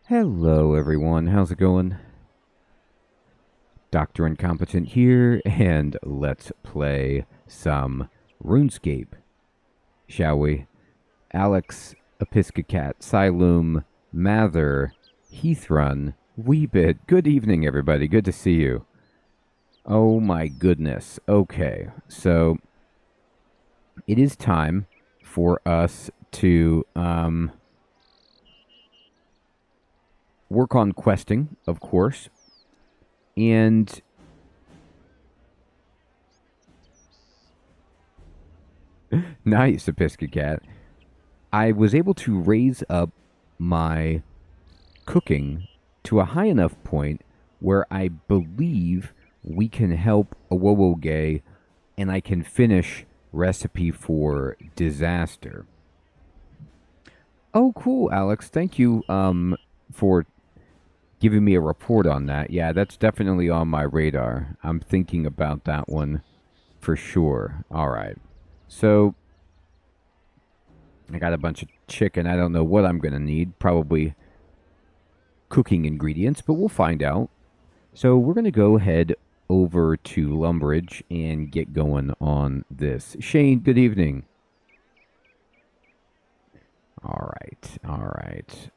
Hello everyone, how's it going? Dr. Incompetent here, and let's play some RuneScape, shall we? Alex, Episcocat, Siloom, Mather, Heathrun, Weebit, good evening everybody, good to see you. Oh my goodness, okay, so it is time for us to, work on questing, of course, and nice, Episcocat. I was able to raise up my cooking to a high enough point where I believe we can help Awowogei and I can finish recipe for disaster. Oh, cool, Alex. Thank you for giving me a report on that. Yeah, that's definitely on my radar. I'm thinking about that one for sure. All right. So, I got a bunch of chicken. I don't know what I'm going to need. Probably cooking ingredients, but we'll find out. So, we're going to go ahead over to Lumbridge and get going on this. Shane, good evening. All right. All right.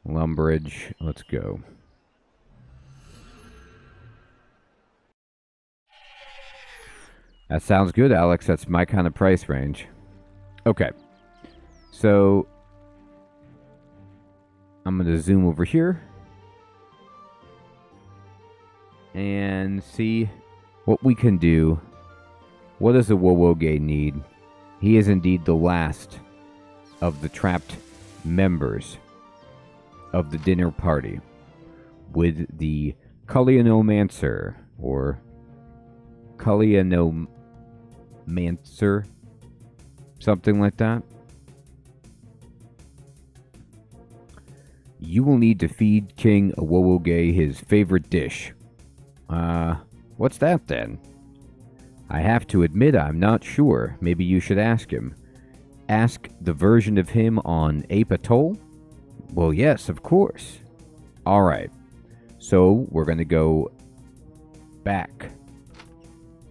Lumbridge, let's go. That sounds good, Alex. That's my kind of price range. Okay. So, I'm going to zoom over here and see what we can do. What does the Awowogei need? He is indeed the last of the trapped members of the dinner party with the Cullianomancer or Cullianomancer, something like that. You will need to feed King Awowogei his favorite dish. What's that then? I have to admit I'm not sure. Maybe you should ask him. Ask the version of him on Ape Atoll? Well, yes, of course. All right. So we're going to go back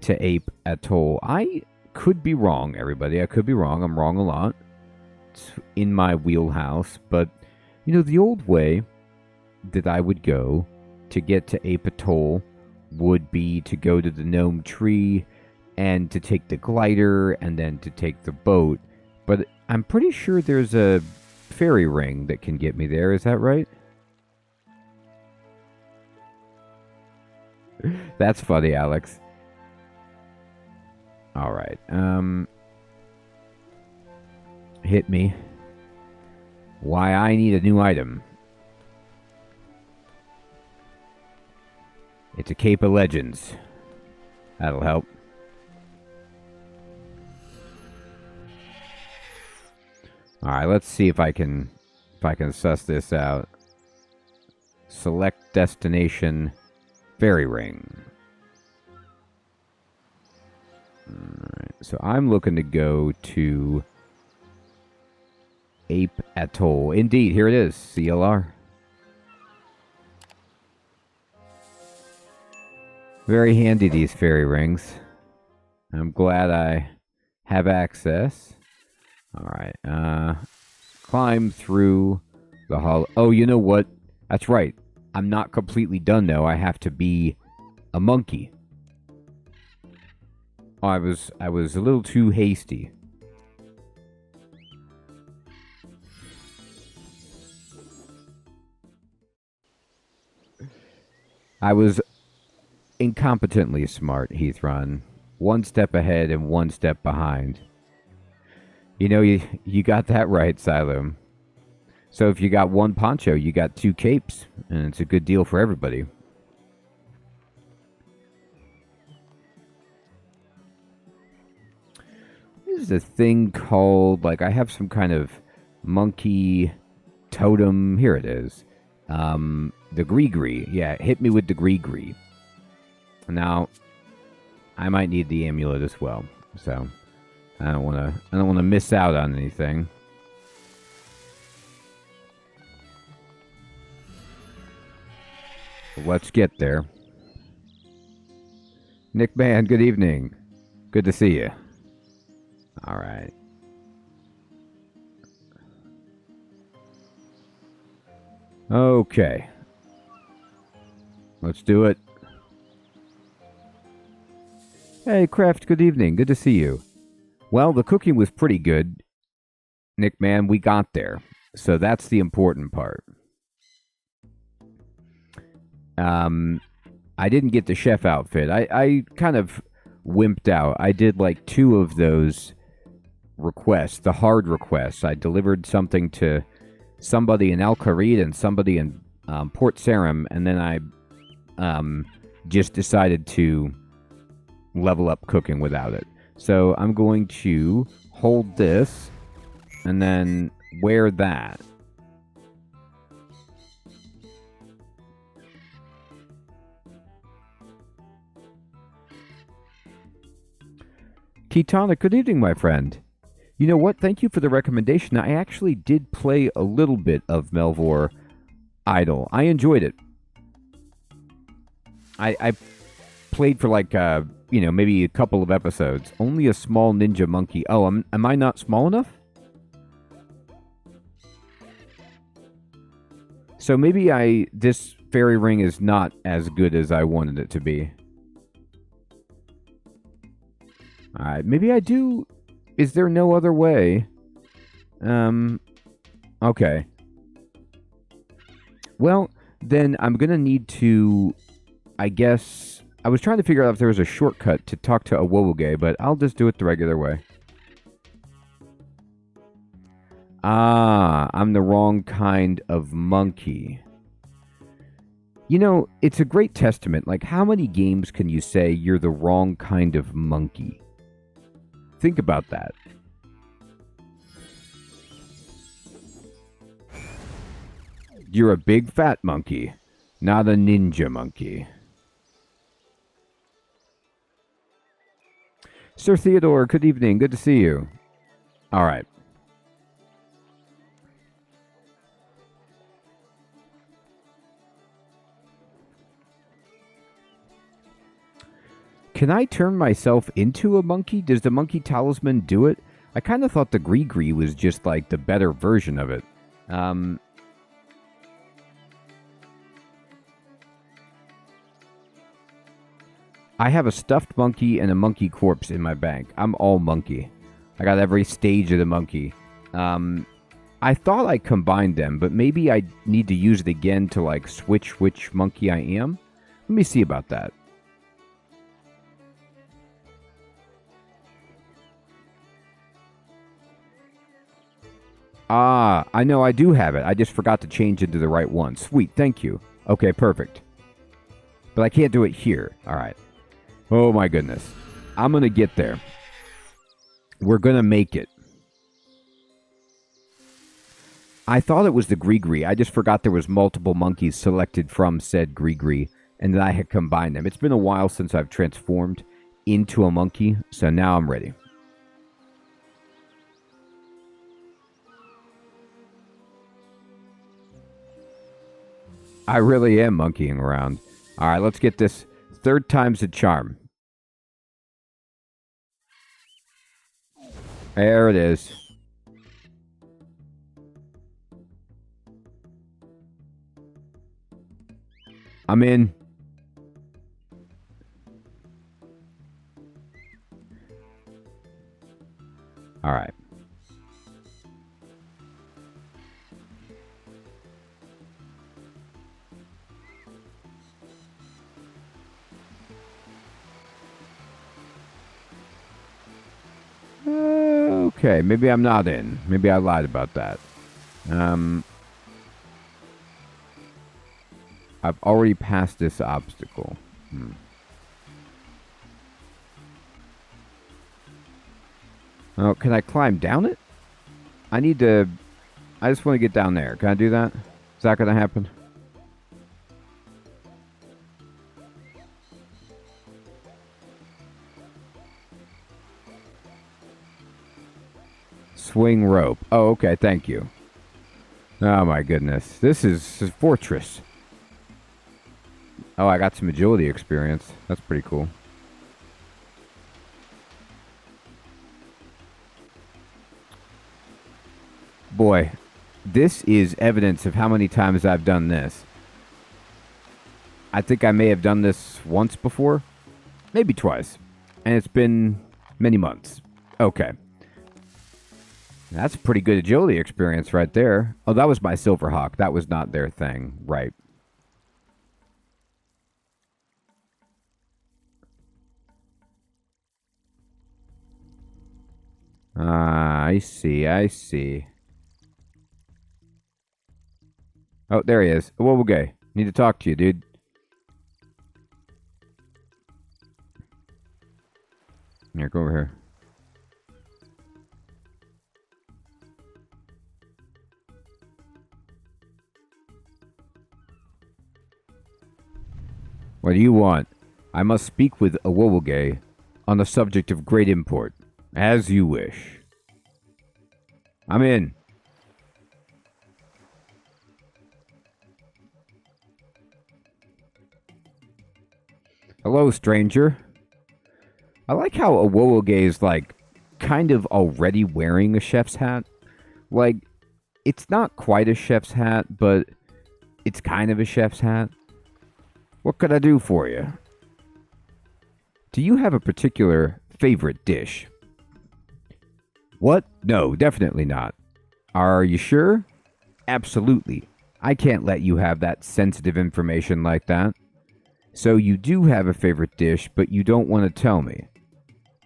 to Ape Atoll. I could be wrong, everybody. I could be wrong. I'm wrong a lot. It's in my wheelhouse. But, you know, the old way that I would go to get to Ape Atoll would be to go to the gnome tree and to take the glider and then to take the boat. But I'm pretty sure there's a fairy ring that can get me there. Is that right? That's funny, Alex. All right. Hit me. Why I need a new item. It's a Cape of Legends. That'll help. All right, let's see if I can suss this out. Select destination, fairy ring. All right, so I'm looking to go to Ape Atoll. Indeed, here it is, CLR. Very handy, these fairy rings. I'm glad I have access. All right, climb through the hall. Oh, you know what? That's right. I'm not completely done, though. I have to be a monkey. Oh, I was a little too hasty. I was incompetently smart, Heathrun. One step ahead and one step behind. You know, you got that right, Siloom. So if you got one poncho, you got two capes, and it's a good deal for everybody. This is a thing called, like, I have some kind of monkey totem. Here it is. The Gree. Yeah, hit me with the Gree. Now, I might need the amulet as well, so I don't want to miss out on anything. Let's get there. Nick Man, good evening. Good to see you. All right. Okay. Let's do it. Hey, Kraft, good evening. Good to see you. Well, the cooking was pretty good. Nick Man, we got there. So that's the important part. I didn't get the chef outfit. I kind of wimped out. I did like 2 of those requests, the hard requests. I delivered something to somebody in Al Kharid and somebody in Port Sarim, and then I just decided to level up cooking without it. So I'm going to hold this and then wear that. Ketonic, good evening, my friend. You know what? Thank you for the recommendation. I actually did play a little bit of Melvor Idol. I enjoyed it. I played for like, maybe a couple of episodes. Only a small ninja monkey. Oh, am I not small enough? So maybe this fairy ring is not as good as I wanted it to be. Alright, maybe I do. Is there no other way? Okay. Well, then I'm gonna need to, I guess, I was trying to figure out if there was a shortcut to talk to Awowogei, but I'll just do it the regular way. Ah, I'm the wrong kind of monkey. You know, it's a great testament. Like, how many games can you say you're the wrong kind of monkey? Think about that. You're a big fat monkey, not a ninja monkey. Sir Theodore, good evening. Good to see you. All right. Can I turn myself into a monkey? Does the monkey talisman do it? I kind of thought the Gree was just like the better version of it. I have a stuffed monkey and a monkey corpse in my bank. I'm all monkey. I got every stage of the monkey. I thought I combined them, but maybe I need to use it again to like switch which monkey I am. Let me see about that. Ah, I know I do have it. I just forgot to change it to the right one. Sweet, thank you. Okay, perfect. But I can't do it here. All right. Oh my goodness. I'm going to get there. We're going to make it. I thought it was the Gree. I just forgot there was multiple monkeys selected from said Gree, and that I had combined them. It's been a while since I've transformed into a monkey, so now I'm ready. I really am monkeying around. All right, let's get this. Third time's a charm. There it is. I'm in. All right. Okay, maybe I'm not in. Maybe I lied about that. I've already passed this obstacle. Oh, can I climb down it? I just want to get down there. Can I do that? Is that going to happen? Swing rope. Oh, okay, thank you. Oh my goodness. This is a fortress. Oh, I got some agility experience. That's pretty cool. Boy, this is evidence of how many times I've done this. I think I may have done this once before, maybe twice, and it's been many months. Okay. That's a pretty good agility experience right there. Oh, that was my Silverhawk. That was not their thing. Right. Ah, I see. I see. Oh, there he is. Awowogei. Need to talk to you, dude. Here, go over here. What do you want? I must speak with Awowogei on the subject of great import. As you wish. I'm in. Hello, stranger. I like how Awowogei is, like, kind of already wearing a chef's hat. Like, it's not quite a chef's hat, but it's kind of a chef's hat. What could I do for you? Do you have a particular favorite dish? What? No, definitely not. Are you sure? Absolutely. I can't let you have that sensitive information like that. So you do have a favorite dish, but you don't want to tell me.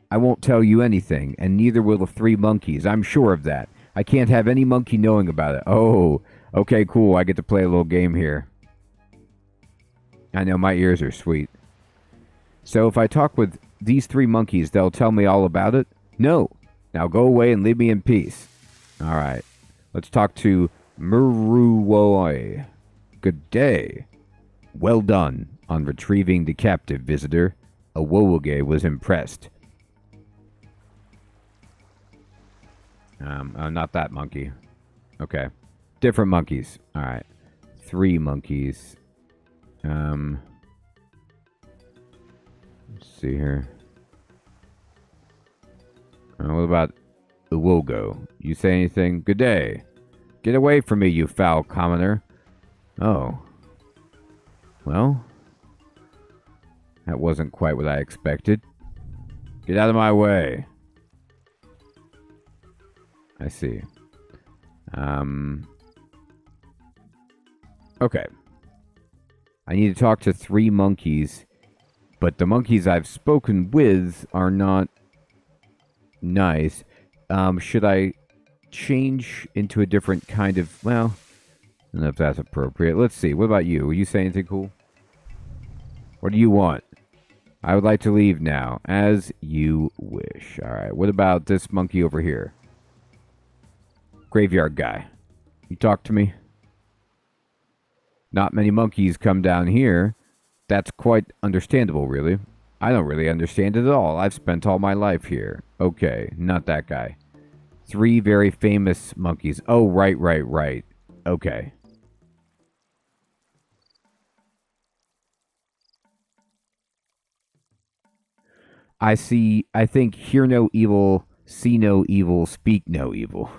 I won't tell you anything, and neither will the three monkeys. I'm sure of that. I can't have any monkey knowing about it. Oh, okay, cool. I get to play a little game here. I know, my ears are sweet. So if I talk with these three monkeys, they'll tell me all about it? No. Now go away and leave me in peace. All right. Let's talk to Muruwoi. Good day. Well done on retrieving the captive visitor. Awowogei was impressed. Not that monkey. Okay. Different monkeys. All right. Three monkeys. Let's see here. What about Awowogei? You say anything? Good day. Get away from me, you foul commoner. Oh. Well, that wasn't quite what I expected. Get out of my way. I see. Okay. I need to talk to three monkeys, but the monkeys I've spoken with are not nice. Should I change into a different kind of... Well, I don't know if that's appropriate. Let's see. What about you? Will you say anything cool? What do you want? I would like to leave now. As you wish. Alright. What about this monkey over here? Graveyard guy. You talk to me? Not many monkeys come down here. That's quite understandable, really. I don't really understand it at all. I've spent all my life here. Okay, not that guy. Three very famous monkeys. Oh, right. Okay. I see. I think hear no evil, see no evil, speak no evil.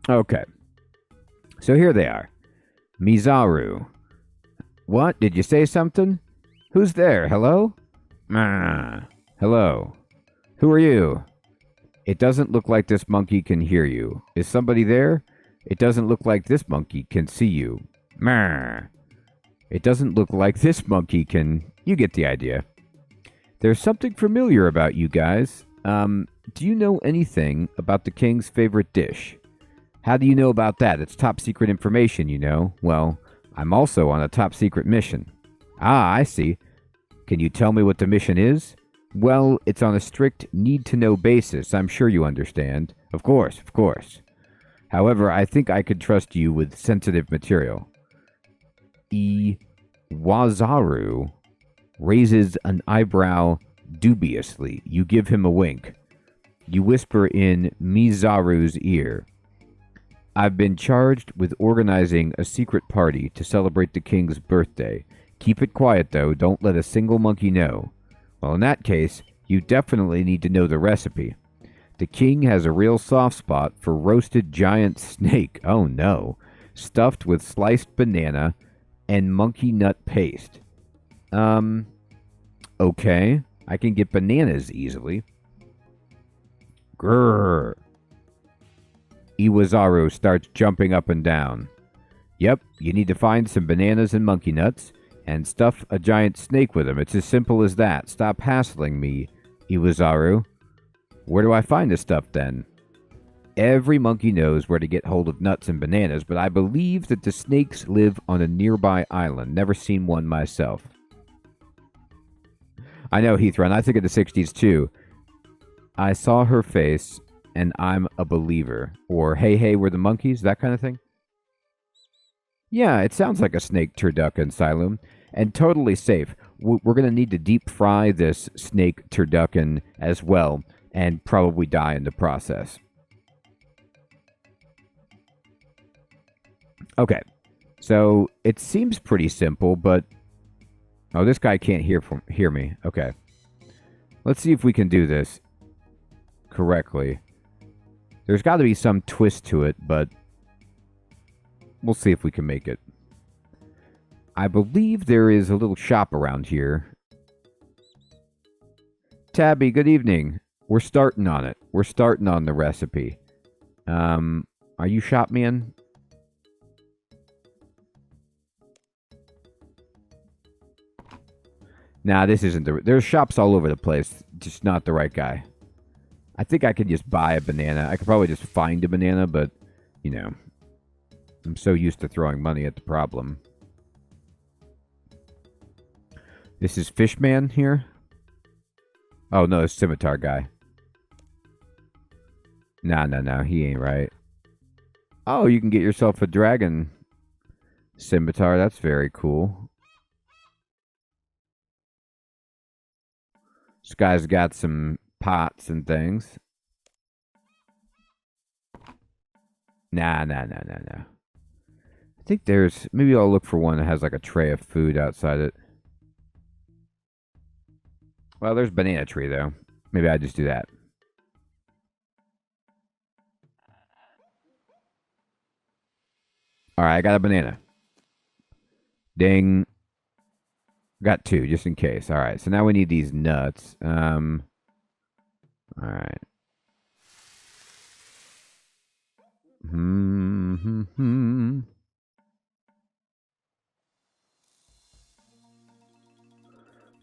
Okay. So here they are. Mizaru. What? Did you say something? Who's there? Hello? Hello. Who are you? It doesn't look like this monkey can hear you. Is somebody there? It doesn't look like this monkey can see you. It doesn't look like this monkey can... You get the idea. There's something familiar about you guys. Do you know anything about the king's favorite dish? How do you know about that? It's top secret information, you know. Well, I'm also on a top secret mission. Ah, I see. Can you tell me what the mission is? Well, it's on a strict need-to-know basis. I'm sure you understand. Of course. However, I think I could trust you with sensitive material. Iwazaru raises an eyebrow dubiously. You give him a wink. You whisper in Mizaru's ear. I've been charged with organizing a secret party to celebrate the king's birthday. Keep it quiet, though. Don't let a single monkey know. Well, in that case, you definitely need to know the recipe. The king has a real soft spot for roasted giant snake. Oh, no. Stuffed with sliced banana and monkey nut paste. Okay. I can get bananas easily. Grrr. Iwazaru starts jumping up and down. Yep, you need to find some bananas and monkey nuts and stuff a giant snake with them. It's as simple as that. Stop hassling me, Iwazaru. Where do I find this stuff then? Every monkey knows where to get hold of nuts and bananas, but I believe that the snakes live on a nearby island. Never seen one myself. I know, Heathrun. I think of the 60s too. I saw her face and I'm a believer. Or, hey, hey, we're the monkeys, that kind of thing. Yeah, it sounds like a snake turducken, Silum. And totally safe. We're going to need to deep fry this snake turducken as well, and probably die in the process. Okay, so it seems pretty simple, but... Oh, this guy can't hear me. Okay. Let's see if we can do this correctly. There's got to be some twist to it, but we'll see if we can make it. I believe there is a little shop around here. Tabby, good evening. We're starting on it. We're starting on the recipe. Are you shop man? Nah, this isn't the... There's shops all over the place. Just not the right guy. I think I could just buy a banana. I could probably just find a banana, but, you know, I'm so used to throwing money at the problem. This is Fishman here? Oh, no, it's Scimitar guy. No, he ain't right. Oh, you can get yourself a dragon scimitar. That's very cool. This guy's got some pots and things. Nah. I think there's... Maybe I'll look for one that has like a tray of food outside it. Well, there's banana tree, though. Maybe I just do that. Alright, I got a banana. Ding. Got two, just in case. Alright, so now we need these nuts. Alright.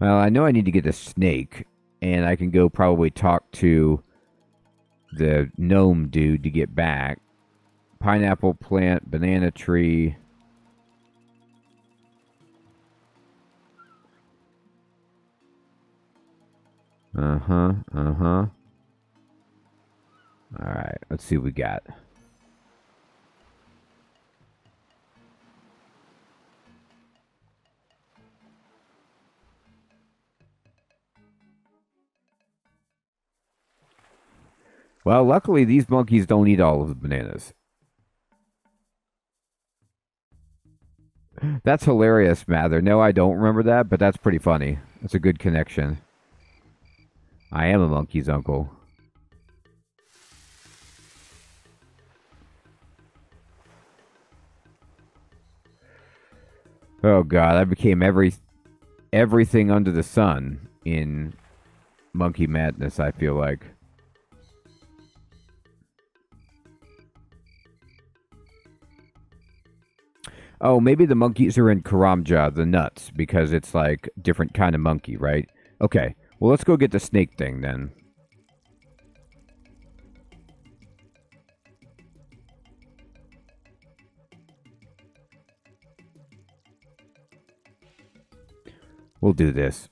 Well, I know I need to get a snake, and I can go probably talk to the gnome dude to get back. Pineapple plant, banana tree. Alright, let's see what we got. Well, luckily these monkeys don't eat all of the bananas. That's hilarious, Mather. No, I don't remember that, but that's pretty funny. That's a good connection. I am a monkey's uncle. Oh god, I became everything under the sun in Monkey Madness, I feel like. Oh, maybe the monkeys are in Karamja, the nuts, because it's like different kind of monkey, right? Okay, well, let's go get the snake thing then. We'll do this.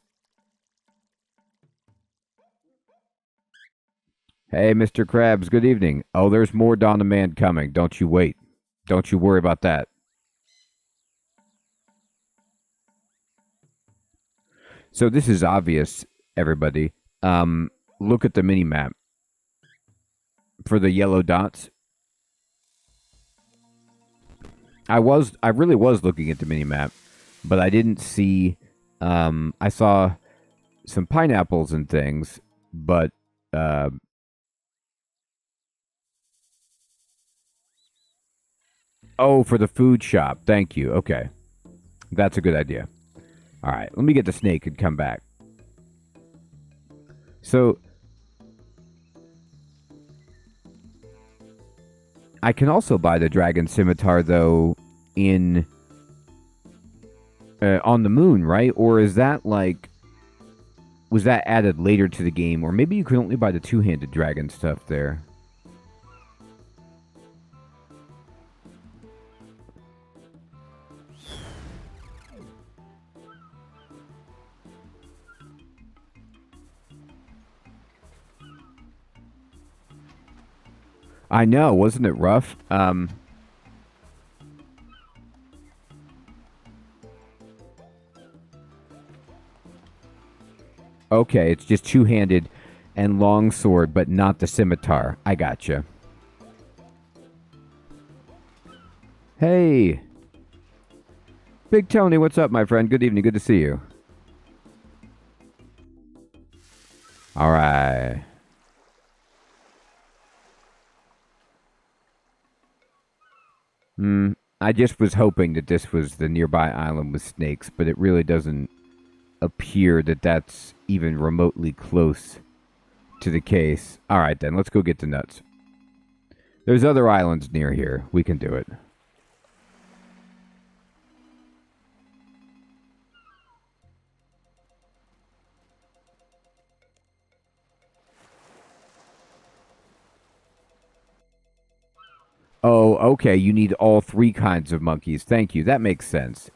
Hey, Mr. Krabs, good evening. Oh, there's more Dawn of Man coming. Don't you wait. Don't you worry about that. So this is obvious, everybody. Look at the mini map for the yellow dots. I really was looking at the mini map, but I didn't see. I saw some pineapples and things, but oh, for the food shop. Thank you. Okay, that's a good idea. All right, let me get the snake and come back. So I can also buy the dragon scimitar though in on the moon, right? Or is that like was that added later to the game? Or maybe you could only buy the two-handed dragon stuff there. I know, wasn't it rough? Okay, it's just two-handed and long sword, but not the scimitar. I gotcha. Hey, Big Tony, what's up, my friend? Good evening. Good to see you. All right. I just was hoping that this was the nearby island with snakes, but it really doesn't appear that that's even remotely close to the case. All right, then. Let's go get the nuts. There's other islands near here. We can do it. Oh, okay. You need all three kinds of monkeys. Thank you. That makes sense.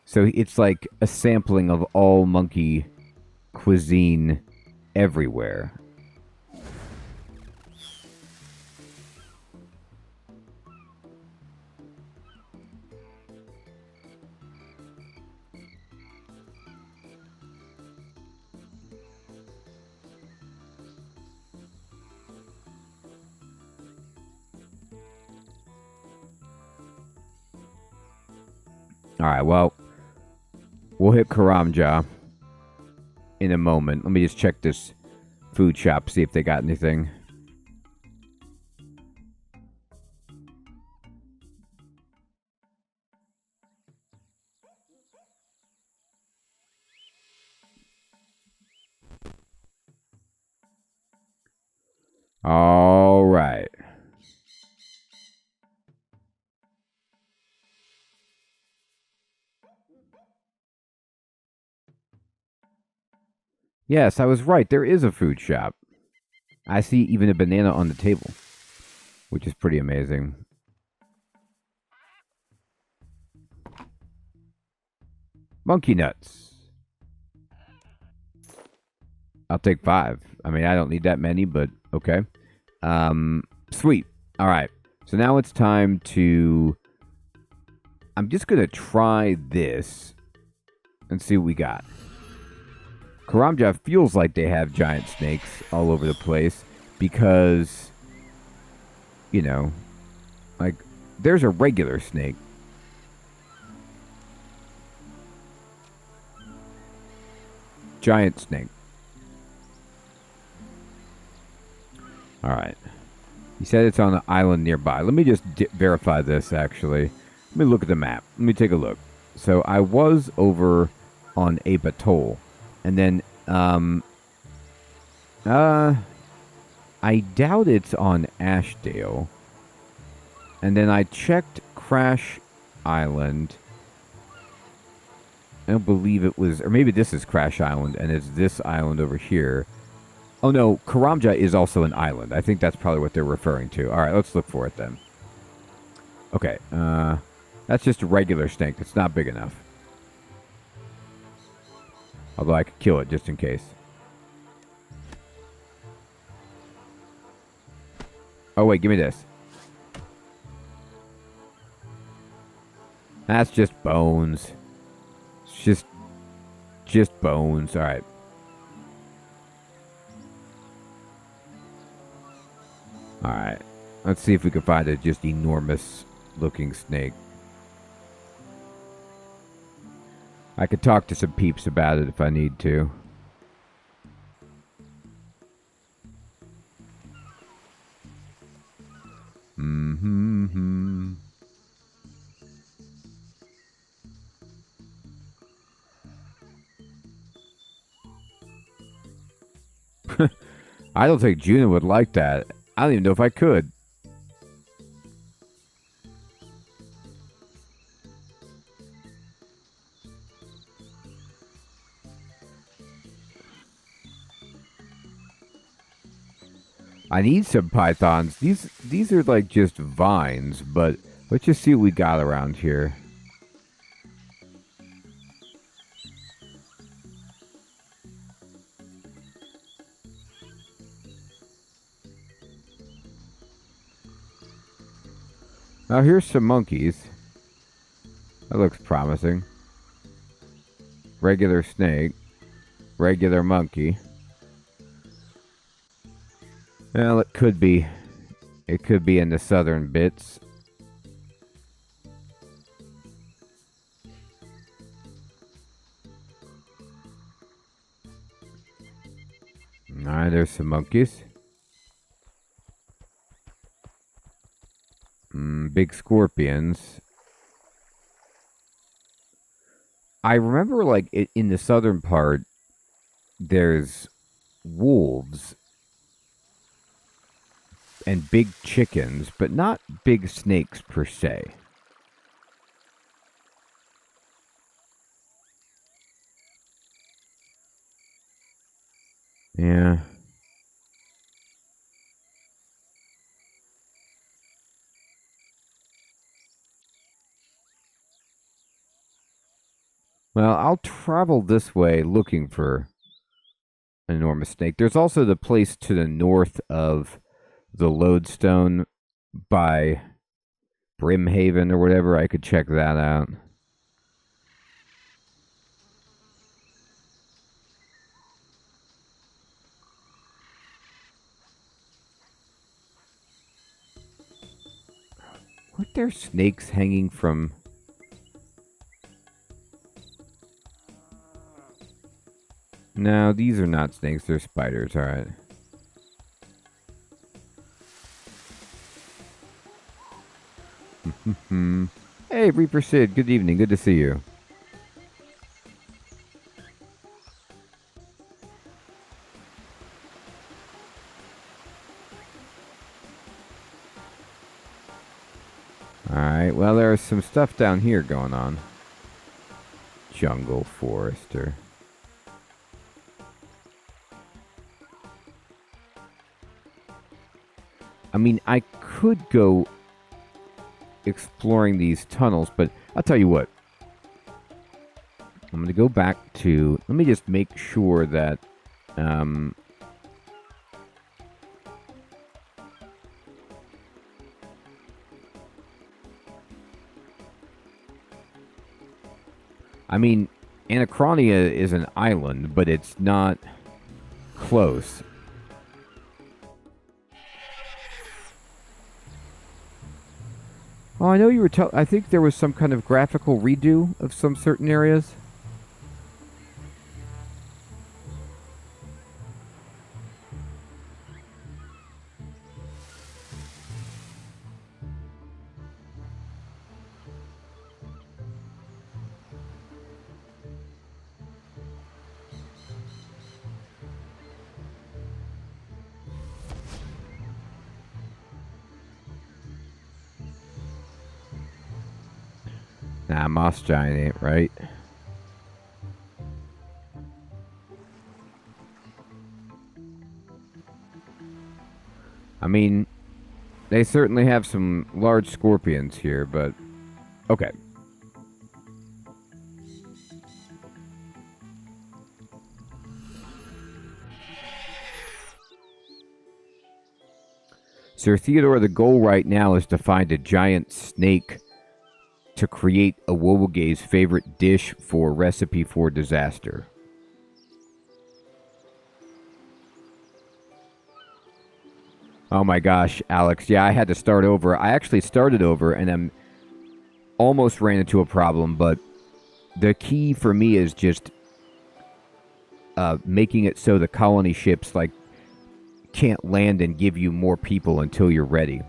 So it's like a sampling of all monkey cuisine everywhere. All right, well, we'll hit Karamja in a moment. Let me just check this food shop, see if they got anything. All right. Yes, I was right. There is a food shop. I see even a banana on the table, which is pretty amazing. Monkey nuts. I'll take 5. I mean, I don't need that many, but okay. Sweet. All right. So now it's time to... I'm just going to try this and see what we got. Karamja feels like they have giant snakes all over the place because, you know, like, there's a regular snake. Giant snake. All right. He said it's on an island nearby. Let me just verify this, actually. Let me look at the map. Let me take a look. So I was over on Ape Atoll. And then, I doubt it's on Ashdale. And then I checked Crash Island. I don't believe it was, or maybe this is Crash Island, and it's this island over here. Oh no, Karamja is also an island. I think that's probably what they're referring to. All right, let's look for it then. Okay, that's just a regular snake. It's not big enough. Although I could kill it just in case. Oh, wait, give me this. That's just bones. It's just bones. All right. All right. Let's see if we can find a just enormous looking snake. I could talk to some peeps about it if I need to. Mm-hmm. I don't think Juna would like that. I don't even know if I could. I need some pythons. These are like just vines, but let's just see what we got around here. Now here's some monkeys. That looks promising. Regular snake. Regular monkey. Well, it could be. It could be in the southern bits. Alright, there's some monkeys. Big scorpions. I remember, like, in the southern part, there's wolves and big chickens, but not big snakes per se. Yeah. Well, I'll travel this way looking for an enormous snake. There's also the place to the north of the lodestone by Brimhaven or whatever. I could check that out. Weren't there snakes hanging from... No, these are not snakes. They're spiders. All right. Hey, Reaper Sid. Good evening. Good to see you. Alright, well, there's some stuff down here going on. Jungle Forester. I mean, I could go exploring these tunnels, but I'll tell you what. I'm going to go back to... Let me just make sure that... I mean, Anachronia is an island, but it's not close. Oh, I know you were I think there was some kind of graphical redo of some certain areas. Nah, Moss Giant ain't right. I mean, they certainly have some large scorpions here, but... Okay. Sir Theodore, the goal right now is to find a giant snake to create Awowogei's favorite dish for Recipe for Disaster. Oh my gosh, Alex. Yeah, I had to start over. I actually started over and then almost ran into a problem, but the key for me is just making it so the colony ships like can't land and give you more people until you're ready.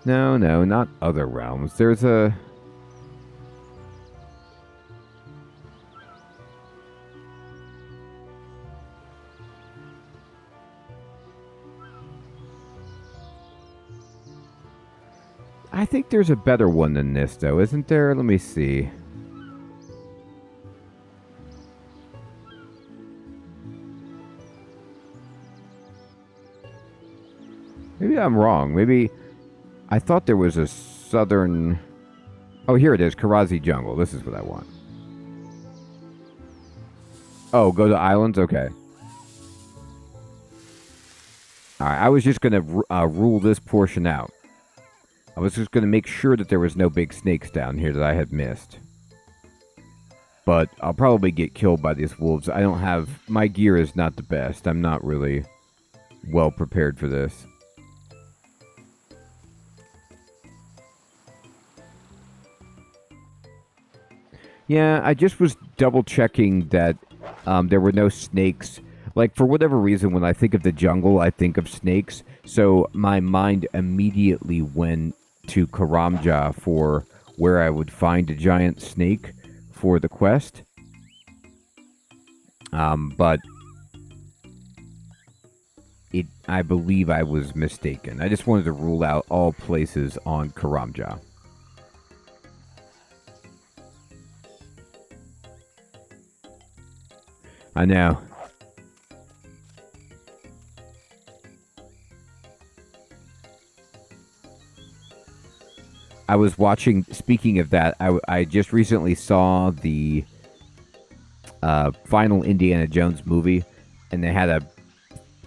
No, not other realms. There's a... I think there's a better one than this, though, isn't there? Let me see. Maybe I'm wrong. Maybe... I thought there was a southern... Oh, here it is. Karazi Jungle. This is what I want. Oh, go to islands? Okay. Alright, I was just going to rule this portion out. I was just going to make sure that there was no big snakes down here that I had missed. But I'll probably get killed by these wolves. I don't have... My gear is not the best. I'm not really well prepared for this. Yeah, I just was double checking that there were no snakes. Like, for whatever reason, when I think of the jungle, I think of snakes. So my mind immediately went to Karamja for where I would find a giant snake for the quest. But I believe I was mistaken. I just wanted to rule out all places on Karamja. I know. I was watching, speaking of that, I just recently saw the final Indiana Jones movie, and they had a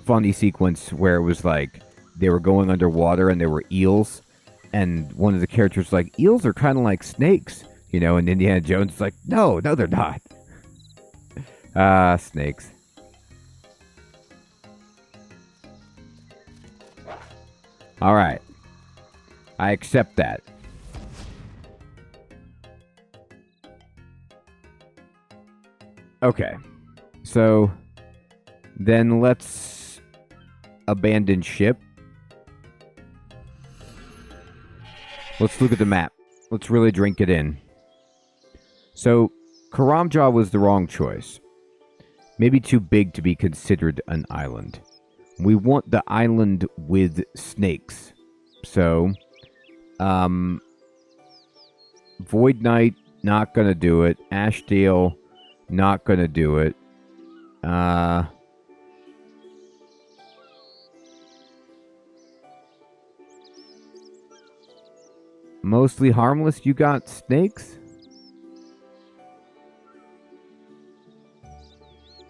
funny sequence where it was like they were going underwater and there were eels, and one of the characters was like, eels are kind of like snakes, you know, and Indiana Jones is like, no, they're not. Snakes. Alright. I accept that. Okay. So, then let's abandon ship. Let's look at the map. Let's really drink it in. So, Karamja was the wrong choice. Maybe too big to be considered an island. We want the island with snakes. So, Void Knight, not gonna do it. Ashdale, not gonna do it. Mostly harmless, you got snakes?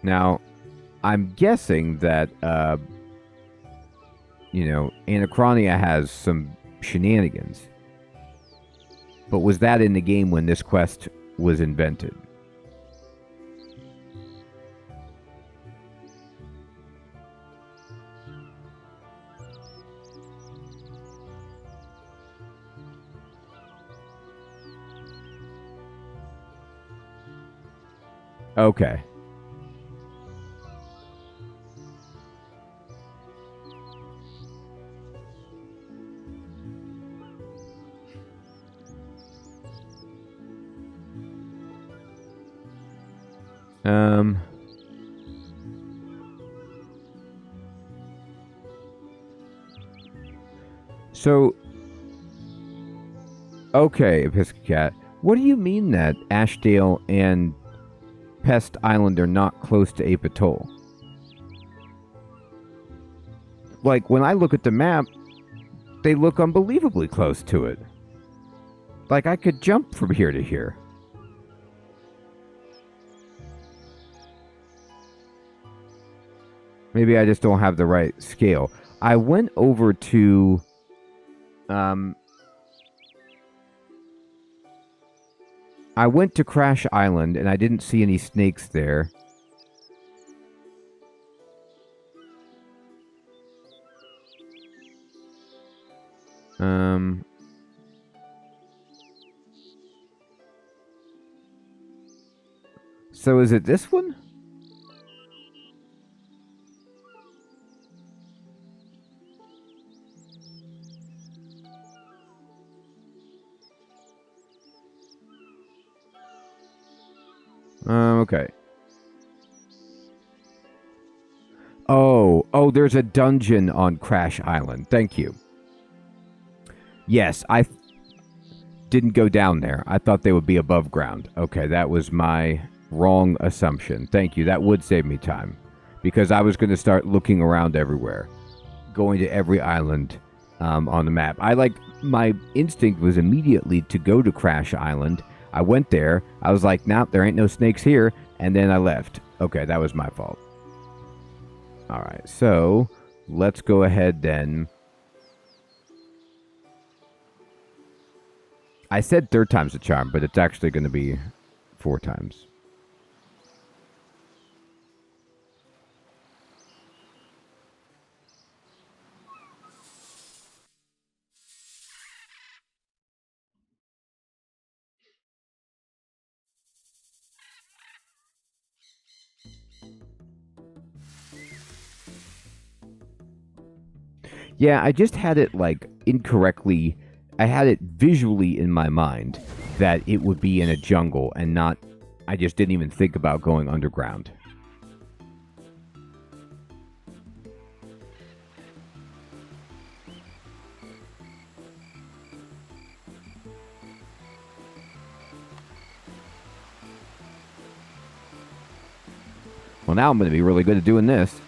Now, I'm guessing that, Anachronia has some shenanigans. But was that in the game when this quest was invented? Okay. So, okay, Episcopat, what do you mean that Ashdale and Pest Island are not close to Ape Atoll? like, when I look at the map, they look unbelievably close to it. Like, I could jump from here to here. Maybe I just don't have the right scale. I went over to... I went to Crash Island, and I didn't see any snakes there. So is it this one? Okay. Oh, there's a dungeon on Crash Island. Thank you. Yes, I didn't go down there. I thought they would be above ground. Okay, that was my wrong assumption. Thank you. That would save me time. Because I was going to start looking around everywhere. Going to every island on the map. My instinct was immediately to go to Crash Island. I went there. I was like, nope, there ain't no snakes here. And then I left. Okay, that was my fault. Alright, so let's go ahead then. I said 3rd time's the charm, but it's actually going to be 4 times. Yeah, I just had it, like, incorrectly. I had it visually in my mind that it would be in a jungle and not... I just didn't even think about going underground. Well, now I'm going to be really good at doing this.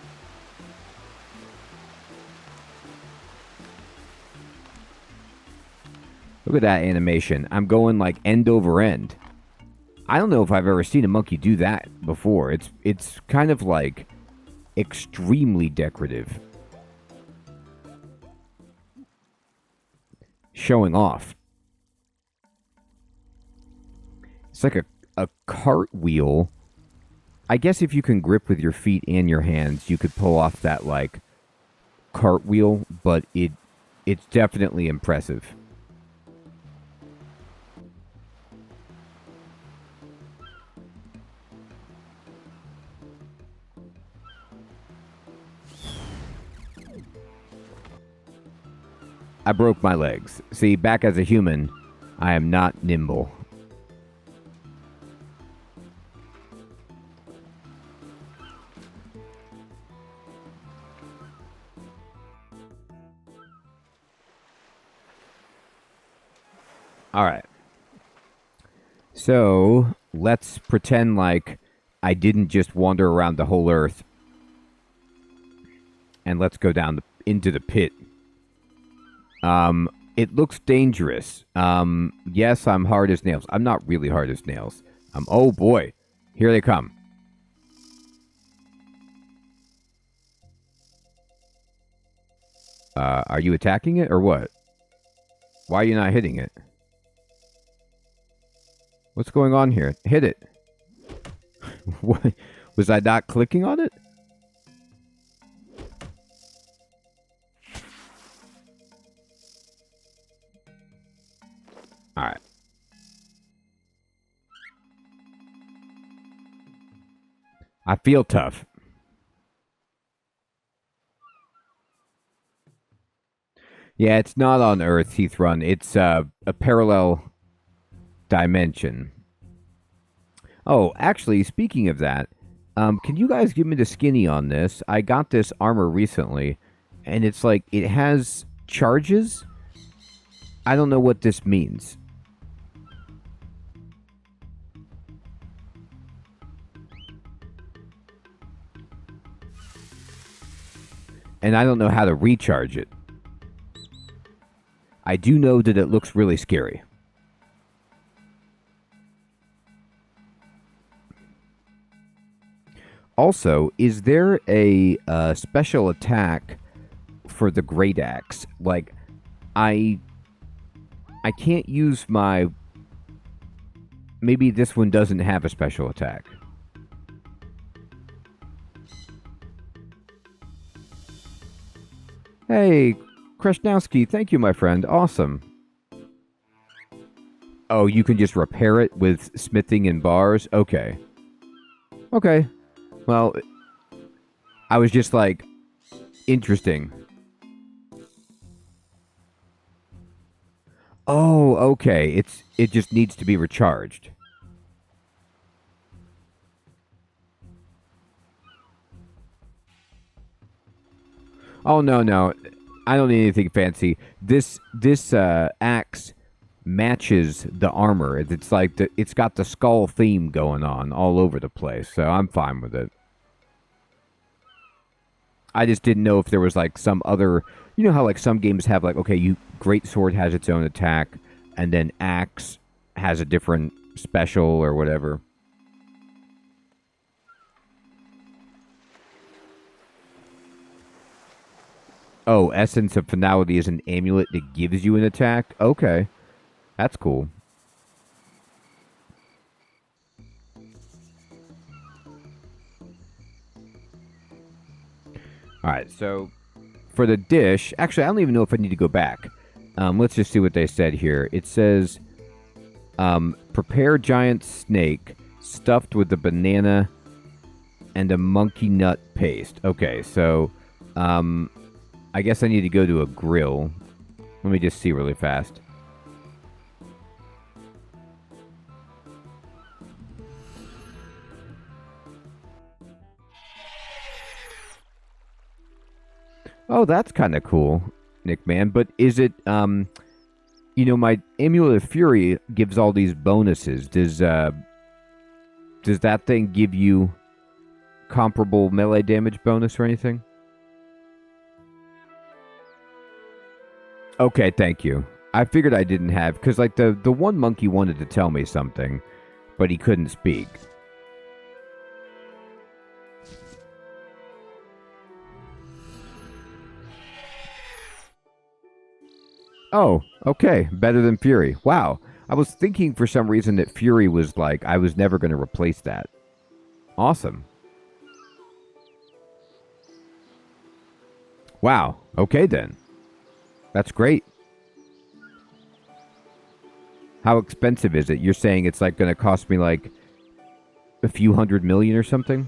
Look at that animation. I'm going like end over end. I don't know if I've ever seen a monkey do that before. It's kind of like extremely decorative. Showing off. It's like a cartwheel. I guess if you can grip with your feet and your hands, you could pull off that like cartwheel, but it's definitely impressive. I broke my legs. See, back as a human, I am not nimble. Alright. So, let's pretend like I didn't just wander around the whole earth. And let's go down into the pit. It looks dangerous. Yes, I'm hard as nails. I'm not really hard as nails. Oh boy. Here they come. Are you attacking it or what? Why are you not hitting it? What's going on here? Hit it. What? Was I not clicking on it? Alright. I feel tough. Yeah, it's not on Earth, Heath Run. It's a parallel dimension. Oh, actually, speaking of that, can you guys give me the skinny on this? I got this armor recently, and it's like, it has charges? I don't know what this means. And I don't know how to recharge it. I do know that it looks really scary. Also, is there a special attack for the Great Axe? Like, I can't use my... Maybe this one doesn't have a special attack. Hey, Krishnowski, thank you, my friend. Awesome. Oh, you can just repair it with smithing and bars? Okay. Okay. Well, I was just like, interesting. Oh, okay. It just needs to be recharged. Oh, no. I don't need anything fancy. This axe matches the armor. It's like it's got the skull theme going on all over the place, so I'm fine with it. I just didn't know if there was like some other, you know how like some games have like, okay, great sword has its own attack, and then axe has a different special or whatever. Oh, Essence of Finality is an amulet that gives you an attack? Okay. That's cool. Alright, so for the dish... Actually, I don't even know if I need to go back. Let's just see what they said here. It says, prepare giant snake stuffed with a banana and a monkey nut paste. Okay, so... I guess I need to go to a grill. Let me just see really fast. Oh, that's kind of cool, Nick Man. But is it, you know, my Amulet of Fury gives all these bonuses. Does that thing give you comparable melee damage bonus or anything? Okay, thank you. I figured I didn't have, because like the one monkey wanted to tell me something, but he couldn't speak. Oh, okay. Better than Fury. Wow. I was thinking for some reason that Fury was like, I was never going to replace that. Awesome. Wow. Okay then. That's great. How expensive is it? You're saying it's like going to cost me like a few $100 million or something?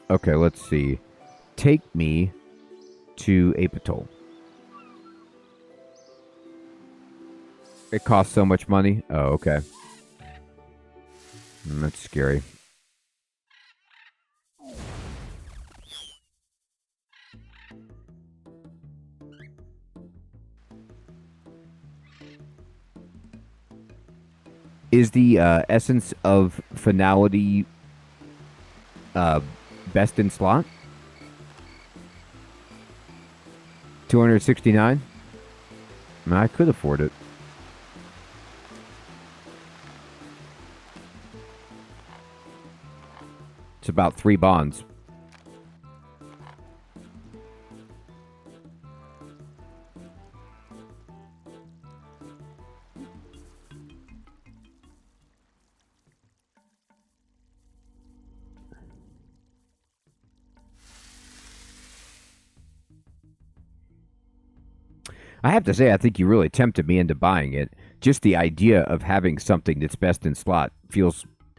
Okay, let's see. Take me to Apatol. It costs so much money? Oh, okay. That's scary. Is the Essence of Finality best in slot? 269? I could afford it. It's about 3 bonds. I have to say, I think you really tempted me into buying it. Just the idea of having something that's best in slot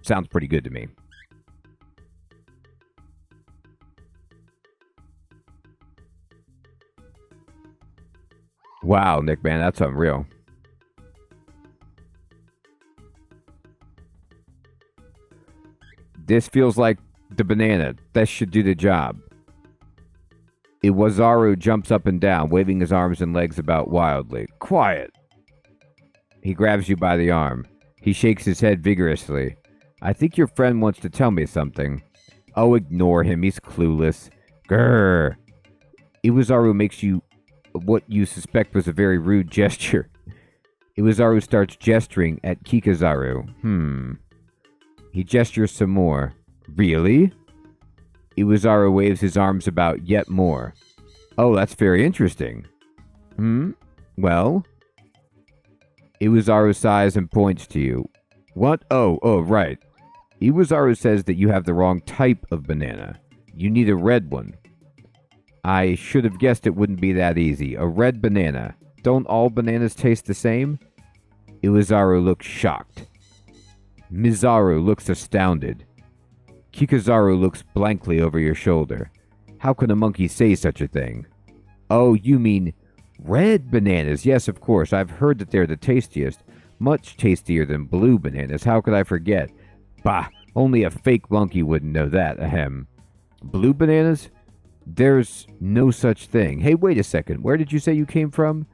sounds pretty good to me. Wow, Nick, man, that's unreal. This feels like the banana. That should do the job. Iwazaru jumps up and down, waving his arms and legs about wildly. Quiet! He grabs you by the arm. He shakes his head vigorously. I think your friend wants to tell me something. Oh, ignore him. He's clueless. Grrr. Iwazaru makes you what you suspect was a very rude gesture. Iwazaru starts gesturing at Kikazaru. He gestures some more. Really? Iwazaru waves his arms about yet more. Oh, that's very interesting. Well? Iwazaru sighs and points to you. What? Oh, right. Iwazaru says that you have the wrong type of banana. You need a red one. I should have guessed it wouldn't be that easy. A red banana. Don't all bananas taste the same? Iwazaru looks shocked. Mizaru looks astounded. Kikazaru looks blankly over your shoulder. How can a monkey say such a thing? Oh, you mean red bananas? Yes, of course. I've heard that they're the tastiest. Much tastier than blue bananas. How could I forget? Bah! Only a fake monkey wouldn't know that. Ahem. Blue bananas? There's no such thing. Hey, wait a second. Where did you say you came from?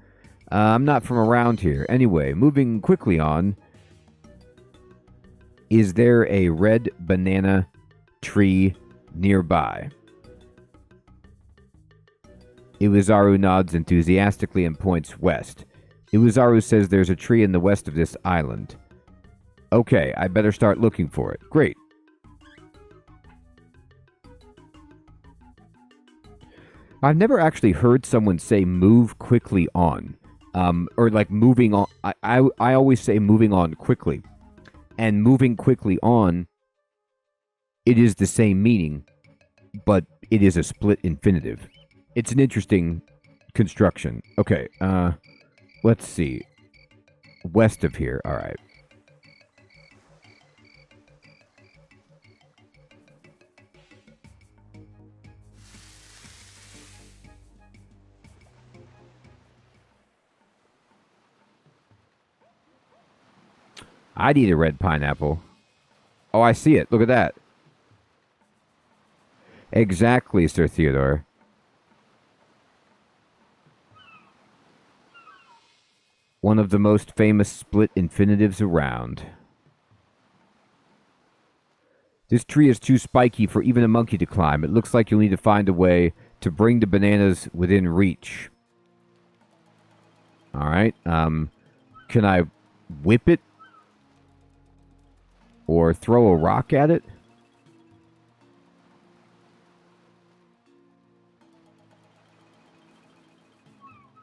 I'm not from around here. Anyway, moving quickly on. Is there a red banana tree nearby? Iwazaru nods enthusiastically and points west. Iwazaru says there's a tree in the west of this island. Okay, I better start looking for it. Great. I've never actually heard someone say move quickly on. Or like moving on. I always say moving on quickly. And moving quickly on, it is the same meaning, but it is a split infinitive. It's an interesting construction. Okay, let's see. West of here, alright. I'd eat a red pineapple. Oh, I see it. Look at that. Exactly, Sir Theodore. One of the most famous split infinitives around. This tree is too spiky for even a monkey to climb. It looks like you'll need to find a way to bring the bananas within reach. Alright, can I whip it? Or throw a rock at it?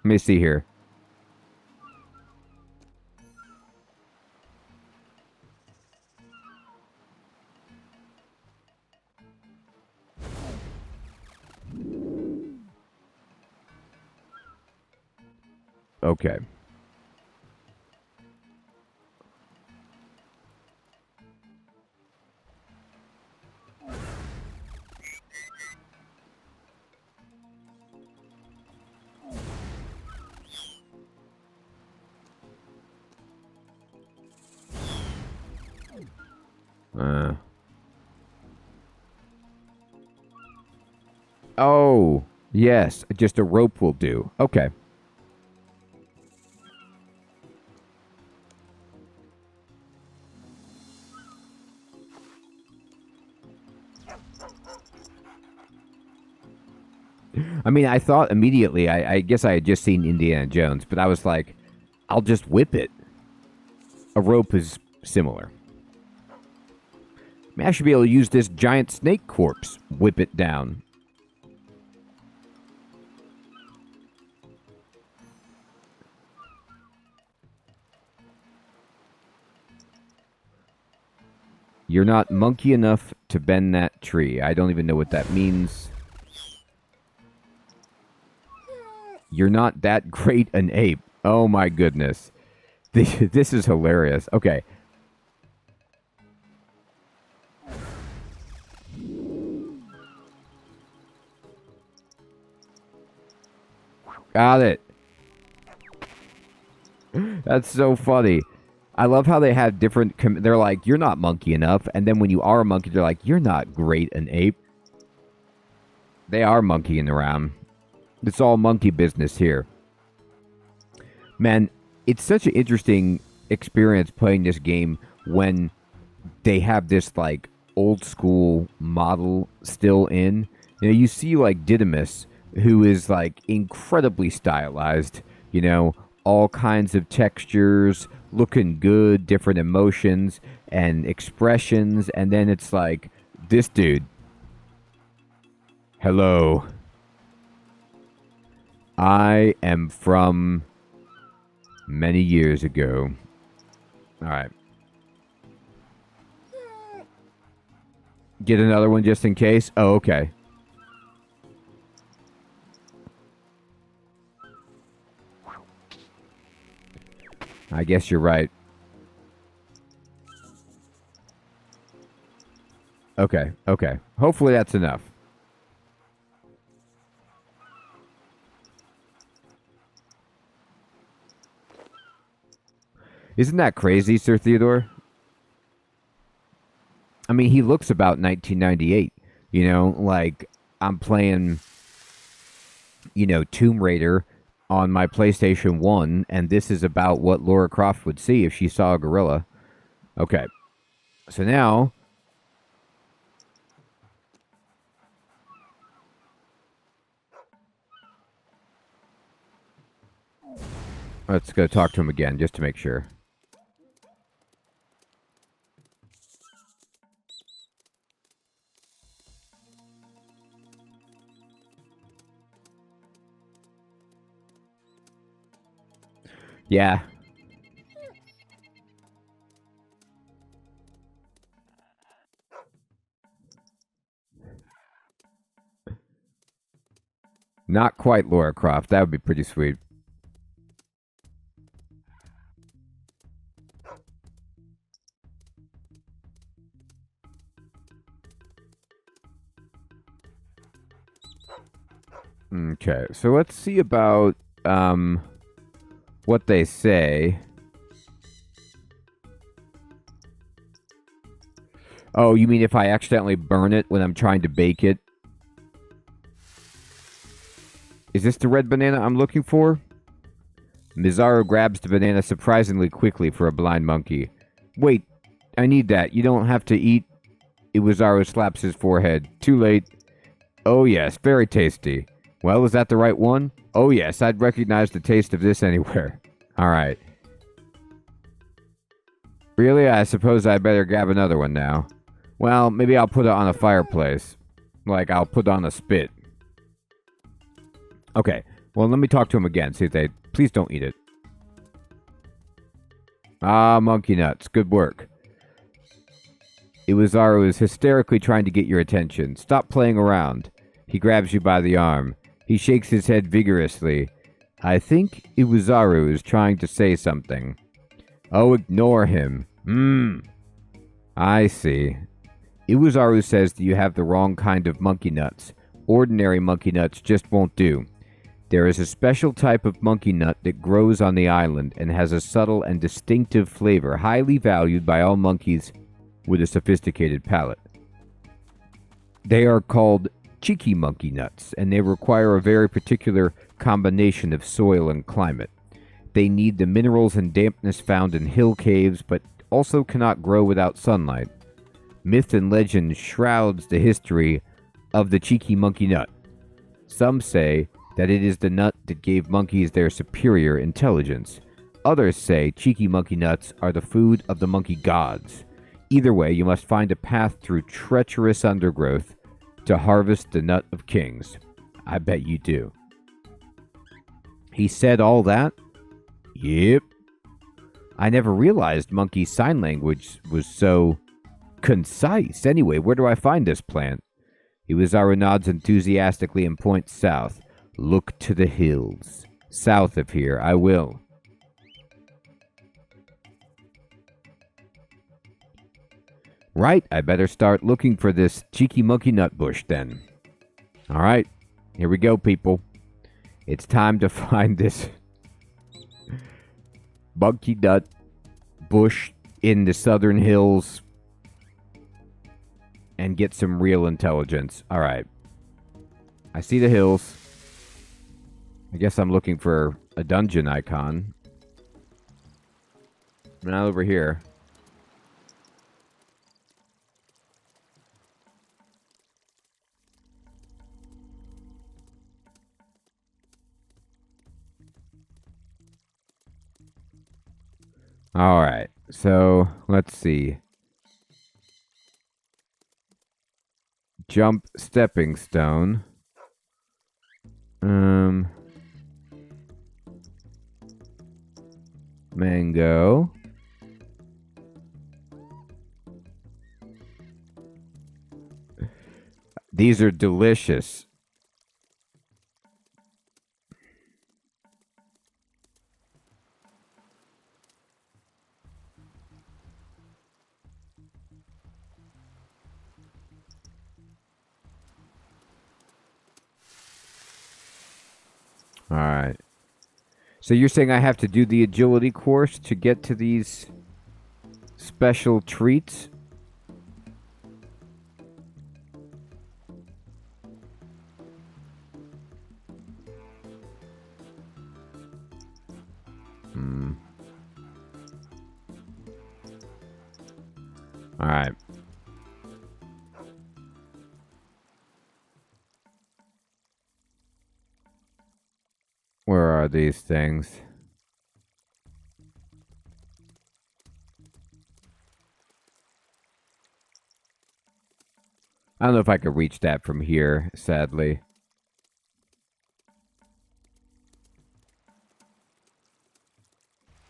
Let me see here. Okay. Oh, yes. Just a rope will do. Okay. I mean, I thought immediately, I guess I had just seen Indiana Jones, but I was like, I'll just whip it. A rope is similar. I mean, I should be able to use this giant snake corpse. Whip it down. You're not monkey enough to bend that tree. I don't even know what that means. You're not that great an ape. Oh my goodness. This is hilarious. Okay. Got it. That's so funny. I love how they have different... they're like, you're not monkey enough. And then when you are a monkey, they're like, you're not great an ape. They are monkeying around. It's all monkey business here. Man, it's such an interesting experience playing this game when they have this, like, old school model still in. You know, you see, like, Didymus who is like incredibly stylized, you know, all kinds of textures, looking good, different emotions and expressions, and then it's like this dude. Hello. I am from many years ago. All right. Get another one just in case? Oh, okay. I guess you're right. Okay, okay. Hopefully that's enough. Isn't that crazy, Sir Theodore? I mean, he looks about 1998. You know, like I'm playing, Tomb Raider on my PlayStation 1, and this is about what Laura Croft would see if she saw a gorilla. Okay. So now. Let's go talk to him again just to make sure. Yeah. Not quite Laura Croft. That would be pretty sweet. Okay, so let's see about what they say. Oh, you mean if I accidentally burn it when I'm trying to bake it? Is this the red banana I'm looking for? Mizaru grabs the banana surprisingly quickly for a blind monkey. Wait, I need that. You don't have to eat. Iwazaru slaps his forehead. Too late. Oh yes, very tasty. Well, is that the right one? Oh yes, I'd recognize the taste of this anywhere. Alright. Really? I suppose I better grab another one now. Well, maybe I'll put it on a fireplace. Like, I'll put on a spit. Okay, well, let me talk to him again, see if they... Please don't eat it. Ah, monkey nuts. Good work. Iwazaru is hysterically trying to get your attention. Stop playing around. He grabs you by the arm. He shakes his head vigorously. I think Iwazaru is trying to say something. Oh, ignore him. I see. Iwazaru says that you have the wrong kind of monkey nuts. Ordinary monkey nuts just won't do. There is a special type of monkey nut that grows on the island and has a subtle and distinctive flavor, highly valued by all monkeys with a sophisticated palate. They are called cheeky monkey nuts, and they require a very particular combination of soil and climate. They need the minerals and dampness found in hill caves, but also cannot grow without sunlight. Myth and legend shrouds the history of the cheeky monkey nut. Some say that it is the nut that gave monkeys their superior intelligence. Others say cheeky monkey nuts are the food of the monkey gods. Either way, you must find a path through treacherous undergrowth to harvest the nut of kings. I bet you do. He said all that? Yep. I never realized monkey sign language was so concise. Anyway, where do I find this plant? Iwazaru nods enthusiastically and points south. Look to the hills. South of here, I will. Right, I better start looking for this cheeky monkey nut bush then. Alright, here we go, people. It's time to find this monkey nut bush in the southern hills and get some real intelligence. Alright. I see the hills. I guess I'm looking for a dungeon icon. Not over here. Alright, so let's see. Jump stepping stone. Mango. These are delicious. All right. So you're saying I have to do the agility course to get to these special treats? All right. Where are these things? I don't know if I could reach that from here, sadly.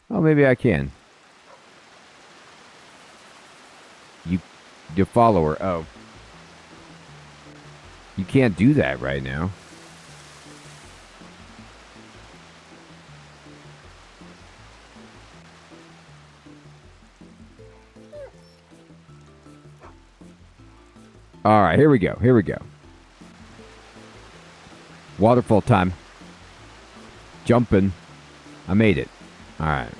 Oh, maybe I can. Your follower. Oh. You can't do that right now. All right, here we go. Here we go. Waterfall time. Jumping. I made it. All right.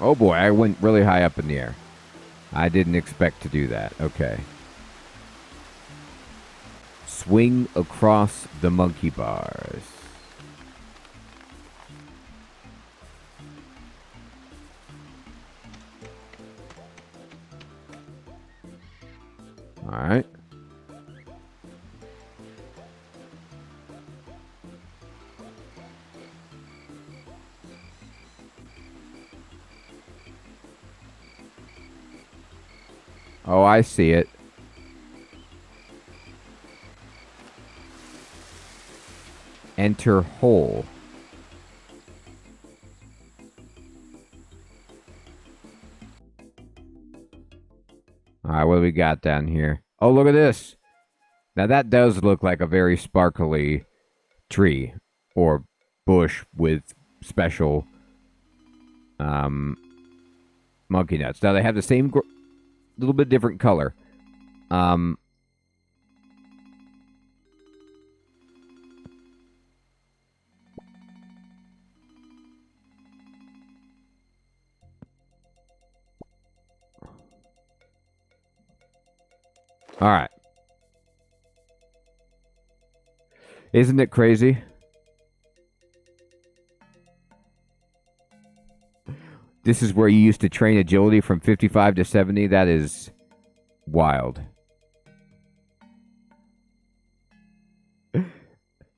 Oh boy, I went really high up in the air. I didn't expect to do that. Okay. Swing across the monkey bars. All right. Oh, I see it. Enter hole. All right, what do we got down here? Oh, look at this. Now that does look like a very sparkly tree or bush with special monkey nuts. Now they have the same little bit different color. All right. Isn't it crazy? This is where you used to train agility from 55 to 70. That is wild.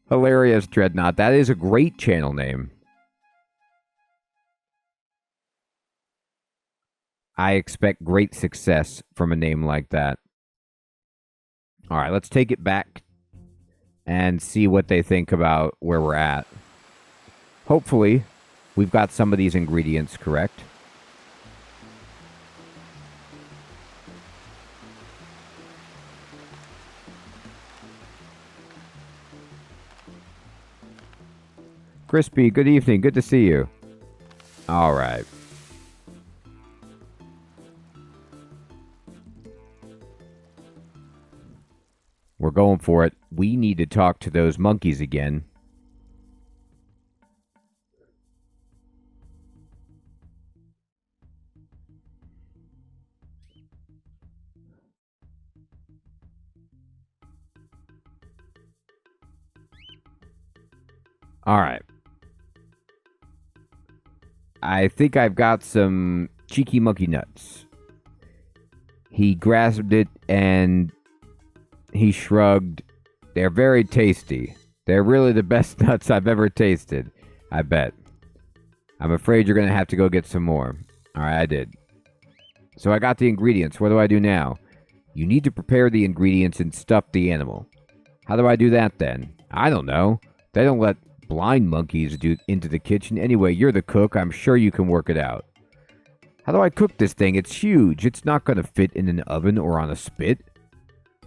Hilarious Dreadnought. That is a great channel name. I expect great success from a name like that. All right, let's take it back and see what they think about where we're at. Hopefully, we've got some of these ingredients correct. Crispy, good evening. Good to see you. All right. We're going for it. We need to talk to those monkeys again. All right. I think I've got some cheeky monkey nuts. He grasped it and he shrugged. They're very tasty. They're really the best nuts I've ever tasted. I bet. I'm afraid you're going to have to go get some more. Alright, I did. So I got the ingredients. What do I do now? You need to prepare the ingredients and stuff the animal. How do I do that then? I don't know. They don't let blind monkeys into the kitchen. Anyway, you're the cook. I'm sure you can work it out. How do I cook this thing? It's huge. It's not going to fit in an oven or on a spit.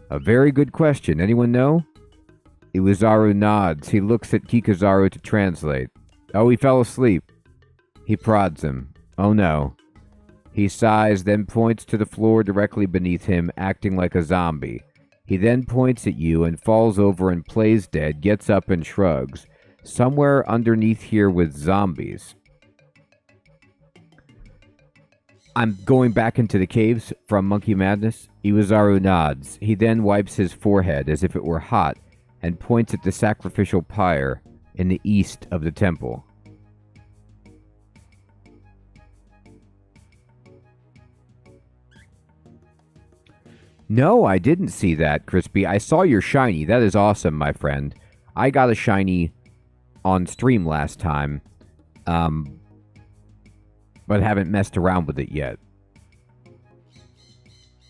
A very good question. Anyone know? Iwazaru nods. He looks at Kikazaru to translate. Oh, he fell asleep. He prods him. Oh no. He sighs, then points to the floor directly beneath him, acting like a zombie. He then points at you and falls over and plays dead, gets up and shrugs. Somewhere underneath here with zombies. I'm going back into the caves from Monkey Madness. Iwazaru nods. He then wipes his forehead as if it were hot and points at the sacrificial pyre in the east of the temple. No, I didn't see that, Crispy. I saw your shiny. That is awesome, my friend. I got a shiny on stream last time, but haven't messed around with it yet.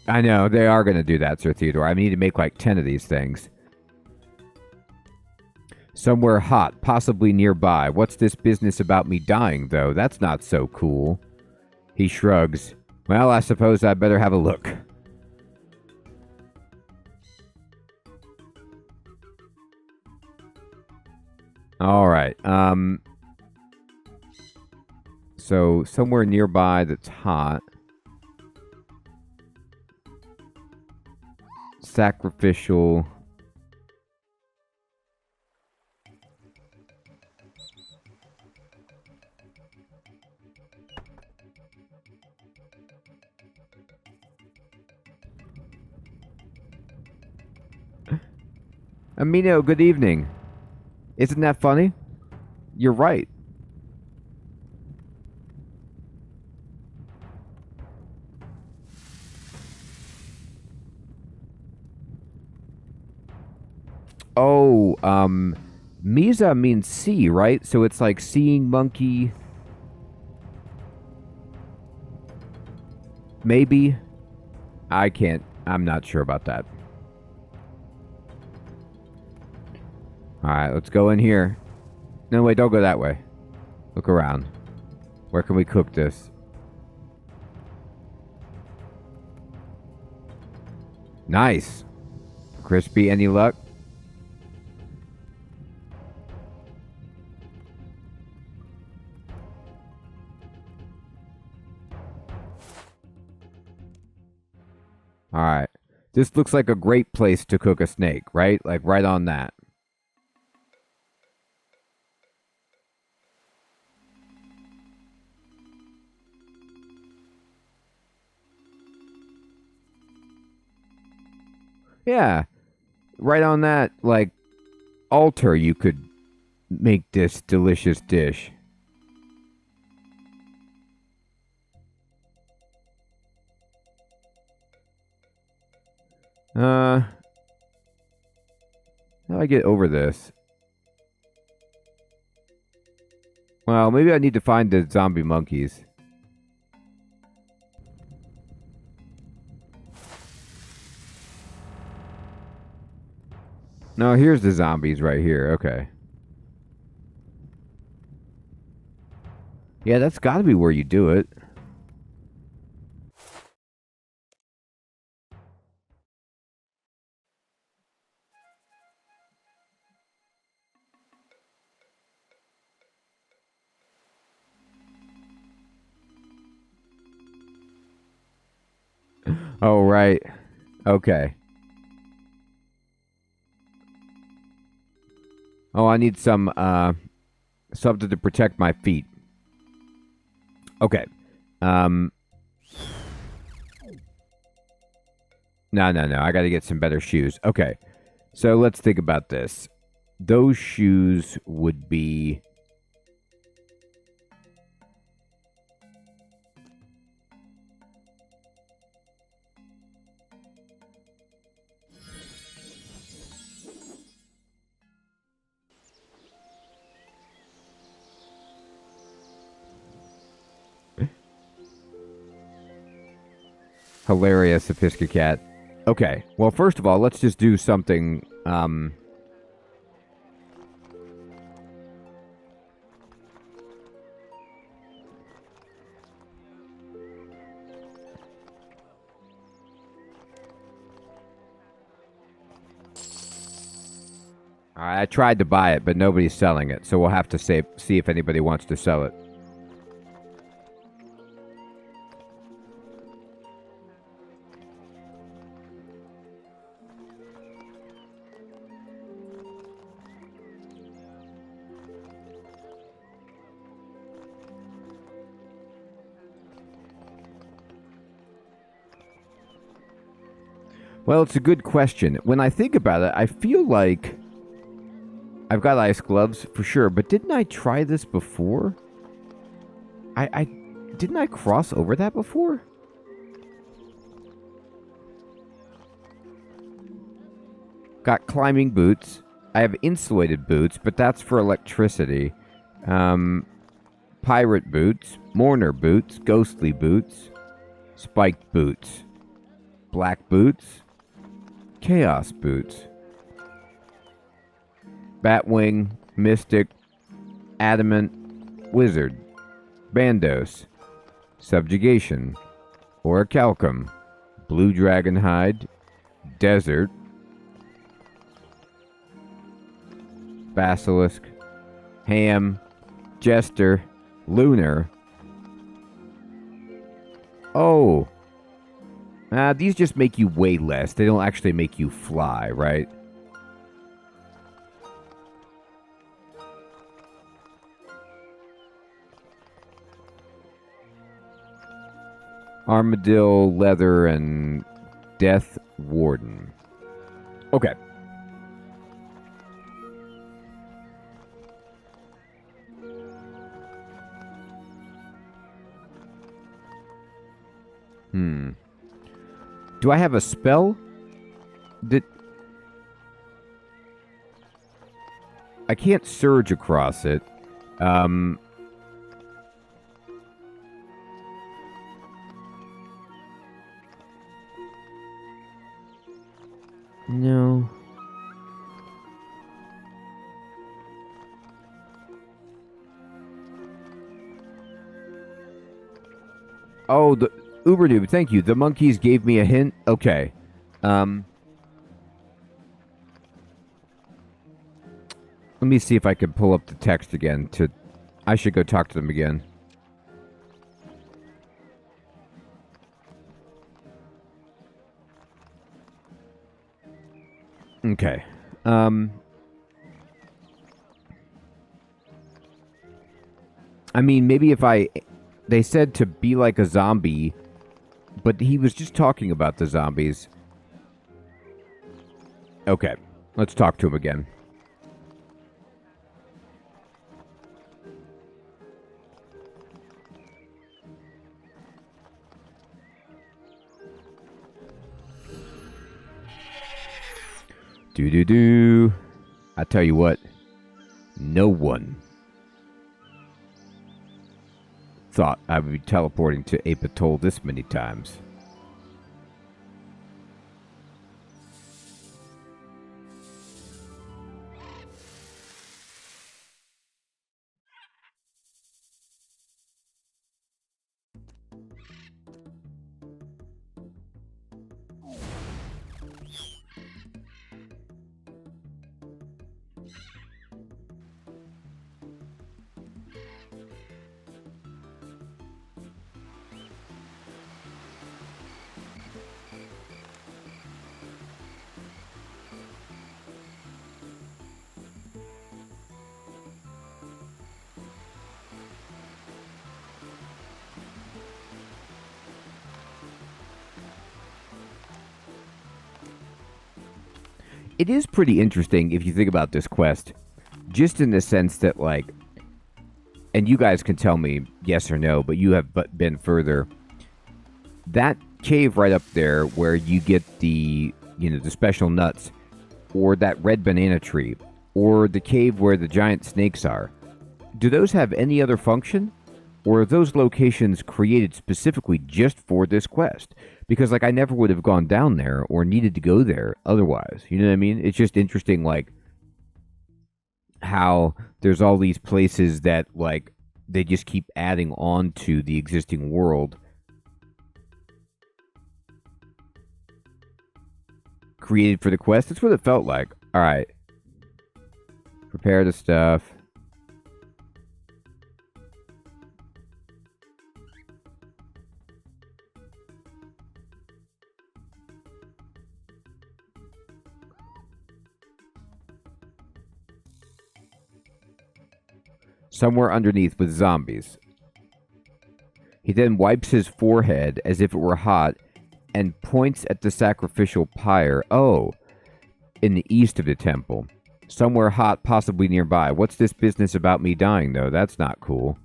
I know, they are going to do that, Sir Theodore. I need to make like 10 of these things. Somewhere hot, possibly nearby. What's this business about me dying, though? That's not so cool. He shrugs. Well, I suppose I better have a look. Alright, so somewhere nearby that's hot. Sacrificial. Amino, good evening. Isn't that funny? You're right. Oh, Misa means see, right? So it's like seeing monkey. Maybe. I'm not sure about that. Alright, let's go in here. No, wait, don't go that way. Look around. Where can we cook this? Nice. Crispy, any luck? Alright. This looks like a great place to cook a snake, right? Like right on that. Yeah. Right on that, like, altar you could make this delicious dish. How do I get over this? Well, maybe I need to find the zombie monkeys. No, here's the zombies right here. Okay. Yeah, that's gotta be where you do it. Oh, right. Okay. Oh, I need some, something to protect my feet. Okay. No. I gotta get some better shoes. Okay. So let's think about this. Those shoes would be... Hilarious, Sophisticat. Okay, well, first of all, let's just do something, I tried to buy it, but nobody's selling it, so we'll have to see if anybody wants to sell it. Well, it's a good question. When I think about it, I feel like I've got ice gloves for sure, but didn't I try this before? I didn't I cross over that before? Got climbing boots. I have insulated boots, but that's for electricity. Pirate boots, mourner boots, ghostly boots, spiked boots, black boots, chaos boots. Batwing, Mystic, Adamant, Wizard, Bandos, Subjugation, Orichalcum, Blue Dragon Hide, Desert, Basilisk, Ham, Jester, Lunar. Oh. These just make you weigh less. They don't actually make you fly, right? Armadillo, Leather, and Death Warden. Okay. Do I have a spell? I can't surge across it. No. Oh, the Uber Noob, thank you. The monkeys gave me a hint. Okay. Let me see if I can pull up the text again. I should go talk to them again. Okay. I mean, maybe if they said to be like a zombie, but he was just talking about the zombies. Okay, let's talk to him again. Do. I tell you what, no one thought I would be teleporting to Apatol this many times. It is pretty interesting if you think about this quest, just in the sense that, like, and you guys can tell me yes or no, but you have been further. That cave right up there where you get the special nuts, or that red banana tree, or the cave where the giant snakes are, do those have any other function? Or are those locations created specifically just for this quest? Because, like, I never would have gone down there or needed to go there otherwise. You know what I mean? It's just interesting, like, how there's all these places that, like, they just keep adding on to the existing world. Created for the quest. That's what it felt like. All right. Prepare the stuff. Somewhere underneath with zombies. He then wipes his forehead as if it were hot and points at the sacrificial pyre. Oh, in the east of the temple. Somewhere hot, possibly nearby. What's this business about me dying, though? That's not cool.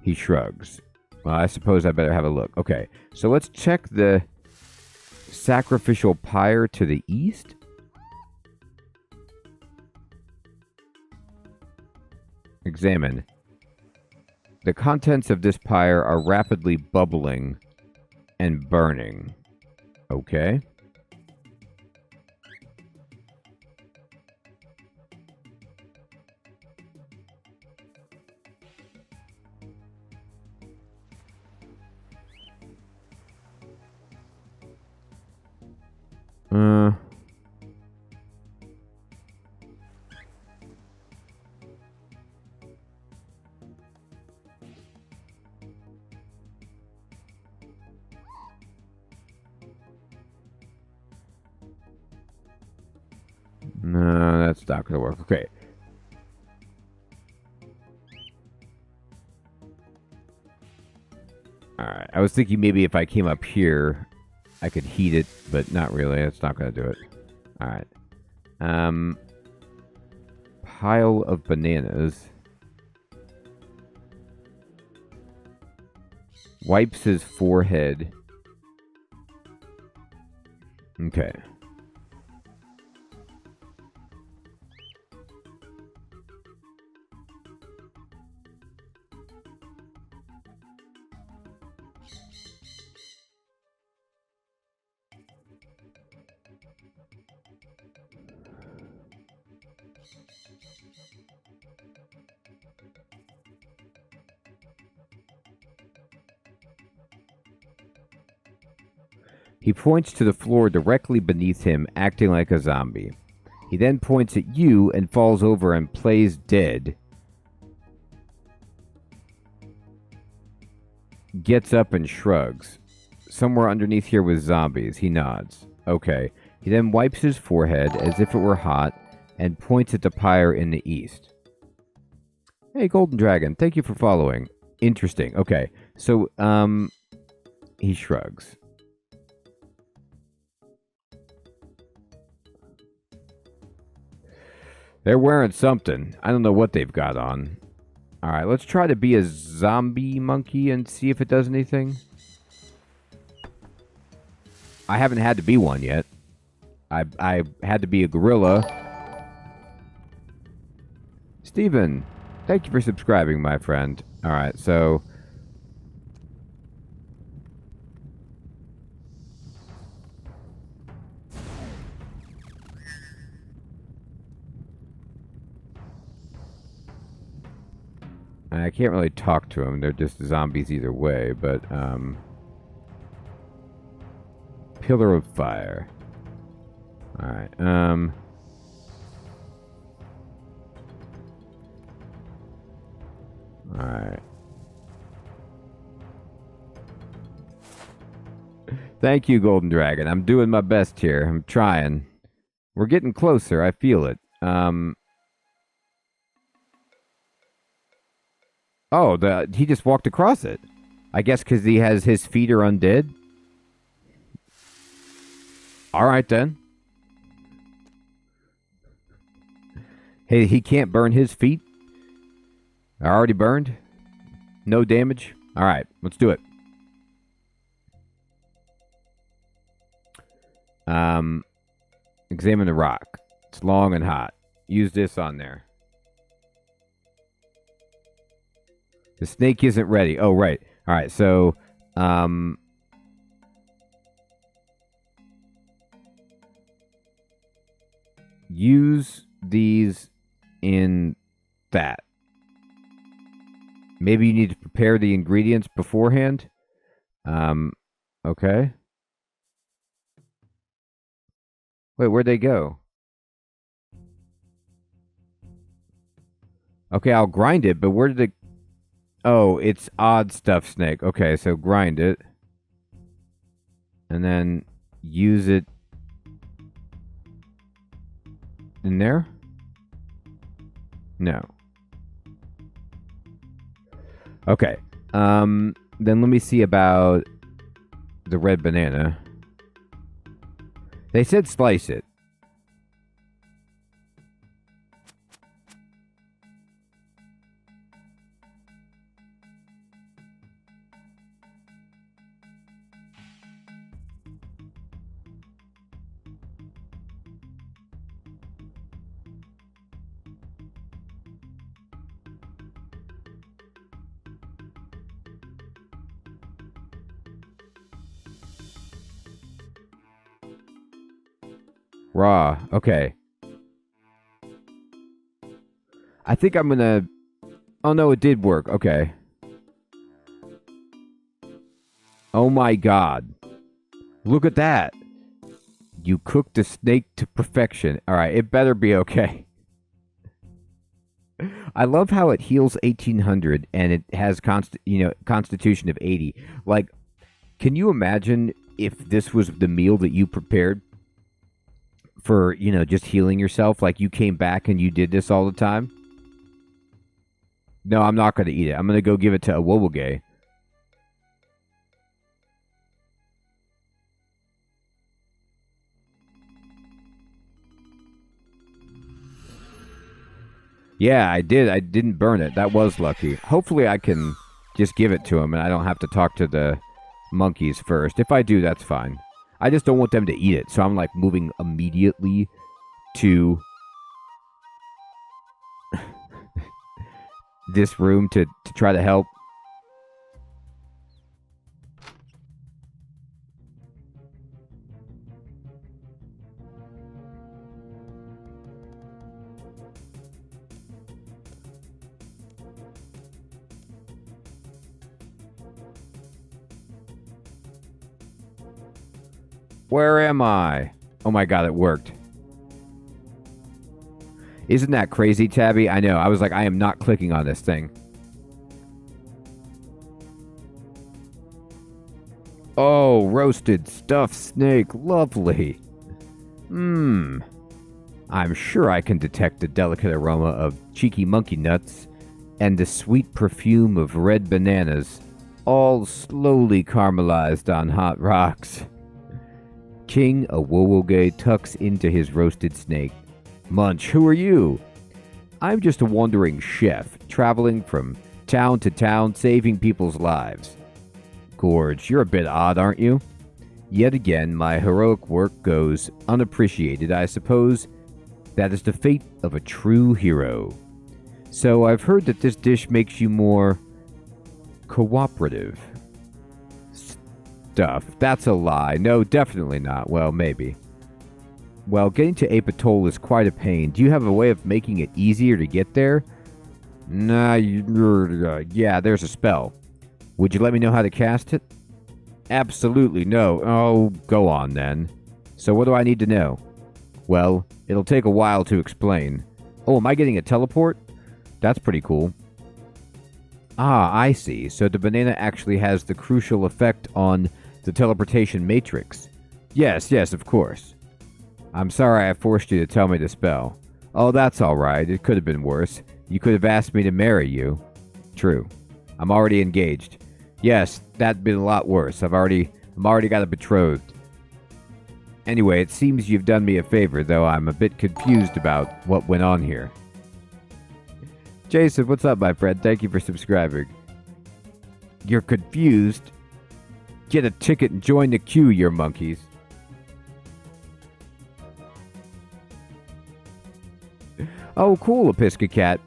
He shrugs. Well, I suppose I better have a look. Okay, so let's check the sacrificial pyre to the east. Examine. The contents of this pyre are rapidly bubbling and burning. Okay. No, that's not going to work. Okay. Alright. I was thinking maybe if I came up here, I could heat it, but not really. That's not going to do it. Alright. Pile of bananas. Wipes his forehead. Okay. He points to the floor directly beneath him, acting like a zombie. He then points at you and falls over and plays dead. Gets up and shrugs. Somewhere underneath here with zombies. He nods. Okay. He then wipes his forehead as if it were hot and points at the pyre in the east. Hey, Golden Dragon, thank you for following. Interesting. Okay. So, he shrugs. They're wearing something. I don't know what they've got on. Alright, let's try to be a zombie monkey and see if it does anything. I haven't had to be one yet. I had to be a gorilla. Steven, thank you for subscribing, my friend. Alright, so... I can't really talk to them. They're just zombies either way, but, Pillar of Fire. Alright, Alright. Thank you, Golden Dragon. I'm doing my best here. I'm trying. We're getting closer. I feel it. Oh, he just walked across it. I guess because his feet are undead. All right, then. Hey, he can't burn his feet? Are already burned? No damage? All right, let's do it. Examine the rock. It's long and hot. Use this on there. The snake isn't ready. Oh, right. All right, so, use these in that. Maybe you need to prepare the ingredients beforehand. Okay. Wait, where'd they go? Okay, I'll grind it, but where did it... Oh, it's odd stuff snake. Okay, so grind it. And then use it in there? No. Okay. Then let me see about the red banana. They said slice it. Raw. Okay. I think I'm gonna... Oh no, it did work. Okay. Oh my god. Look at that. You cooked the snake to perfection. Alright, it better be okay. I love how it heals 1800 and it has constitution of 80. Like, can you imagine if this was the meal that you prepared for, just healing yourself? Like, you came back and you did this all the time? No, I'm not going to eat it. I'm going to go give it to Awowogei. Yeah, I did. I didn't burn it. That was lucky. Hopefully I can just give it to him and I don't have to talk to the monkeys first. If I do, that's fine. I just don't want them to eat it, so I'm like moving immediately to this room to try to help. Where am I? Oh my god, it worked. Isn't that crazy, Tabby? I know. I was like, I am not clicking on this thing. Oh, roasted stuffed snake. Lovely. I'm sure I can detect the delicate aroma of cheeky monkey nuts and the sweet perfume of red bananas, all slowly caramelized on hot rocks. King Awowogei tucks into his roasted snake. Munch, who are you? I'm just a wandering chef, traveling from town to town, saving people's lives. Gorge, you're a bit odd, aren't you? Yet again, my heroic work goes unappreciated. I suppose that is the fate of a true hero. So I've heard that this dish makes you more cooperative. Stuff. That's a lie. No, definitely not. Well, maybe. Well, getting to Ape Atoll is quite a pain. Do you have a way of making it easier to get there? Nah, yeah, there's a spell. Would you let me know how to cast it? Absolutely no. Oh, go on then. So what do I need to know? Well, it'll take a while to explain. Oh, am I getting a teleport? That's pretty cool. Ah, I see. So the banana actually has the crucial effect on the teleportation matrix. Yes, of course. I'm sorry I forced you to tell me the spell. Oh, that's alright. It could have been worse. You could have asked me to marry you. True. I'm already engaged. Yes, that'd been a lot worse. I'm already got a betrothed. Anyway, it seems you've done me a favor, though I'm a bit confused about what went on here. Jason, what's up, my friend? Thank you for subscribing. You're confused? Get a ticket and join the queue, you monkeys. Oh, cool, Episca Cat.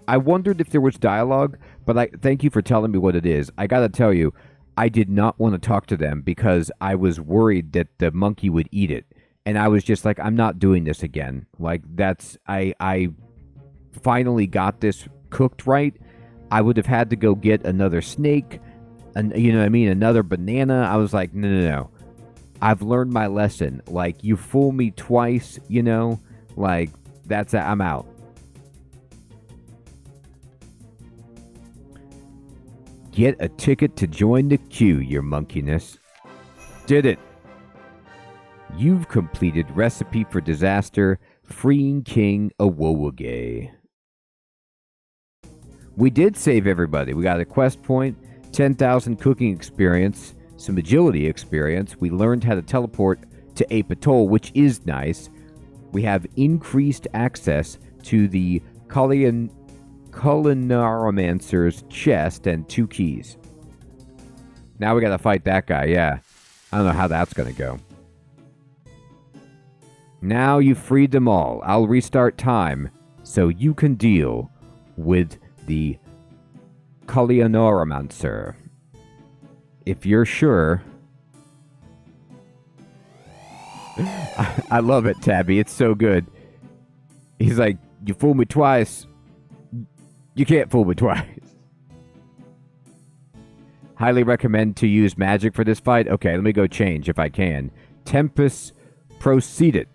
I wondered if there was dialogue, but thank you for telling me what it is. I gotta tell you, I did not want to talk to them because I was worried that the monkey would eat it. And I was just like, I'm not doing this again. Like, I finally got this cooked right. I would have had to go get another snake, and you know what I mean, another banana. I was like, no. I've learned my lesson. Like, you fool me twice, you know, like I'm out. Get a ticket to join the queue, your monkeyness. Did it. You've completed Recipe for Disaster, freeing King Awowogei. We did save everybody. We got a quest point, 10,000 cooking experience, some agility experience. We learned how to teleport to Ape Atoll, which is nice. We have increased access to the Culinarimancer's chest and 2 keys. Now we gotta fight that guy, yeah. I don't know how that's gonna go. Now you've freed them all. I'll restart time so you can deal with the Culinarimancer. If you're sure. I love it, Tabby. It's so good. He's like, you fooled me twice. You can't fool me twice. Highly recommend to use magic for this fight. Okay, let me go change if I can. Tempest proceeded.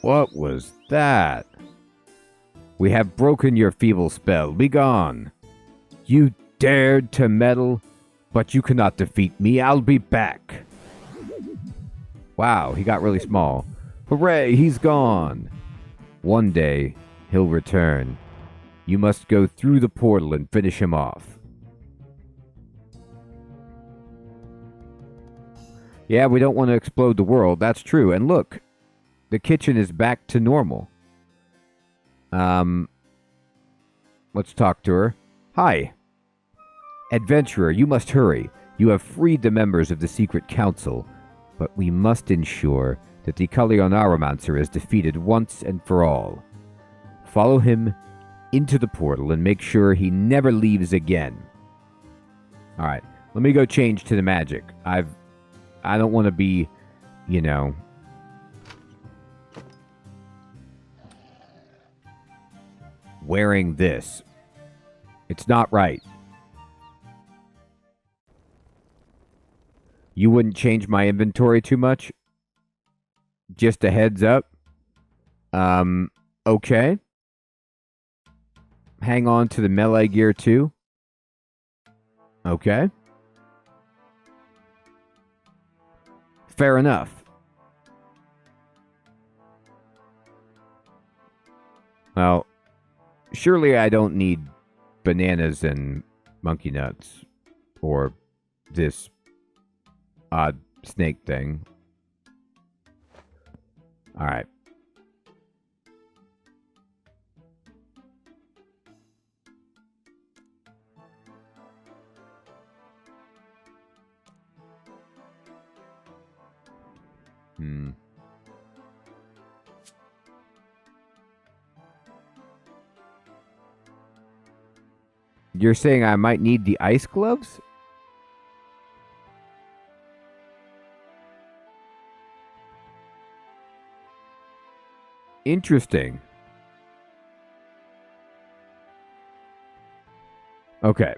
What was that? We have broken your feeble spell. Be gone. You dared to meddle, but you cannot defeat me. I'll be back. Wow, he got really small. Hooray, he's gone. One day, he'll return. You must go through the portal and finish him off. Yeah, we don't want to explode the world. That's true. And look, the kitchen is back to normal. Let's talk to her. Hi. Adventurer, you must hurry. You have freed the members of the Secret Council, but we must ensure that the Culinarimancer is defeated once and for all. Follow him into the portal and make sure he never leaves again. Alright, let me go change to the magic. I don't want to be, you know, wearing this. It's not right. You wouldn't change my inventory too much? Just a heads up. Okay. Hang on to the melee gear too. Okay. Fair enough. Well, surely I don't need bananas and monkey nuts or this odd snake thing. All right. You're saying I might need the ice gloves? Interesting. Okay.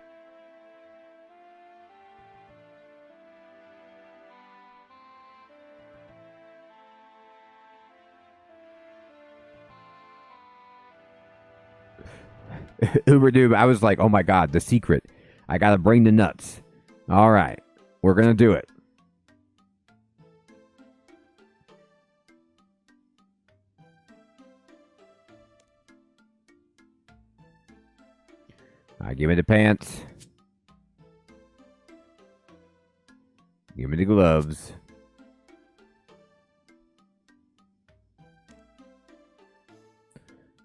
Uber Doob, I was like, oh my god, the secret. I gotta bring the nuts. Alright, we're gonna do it. Alright, give me the pants. Give me the gloves.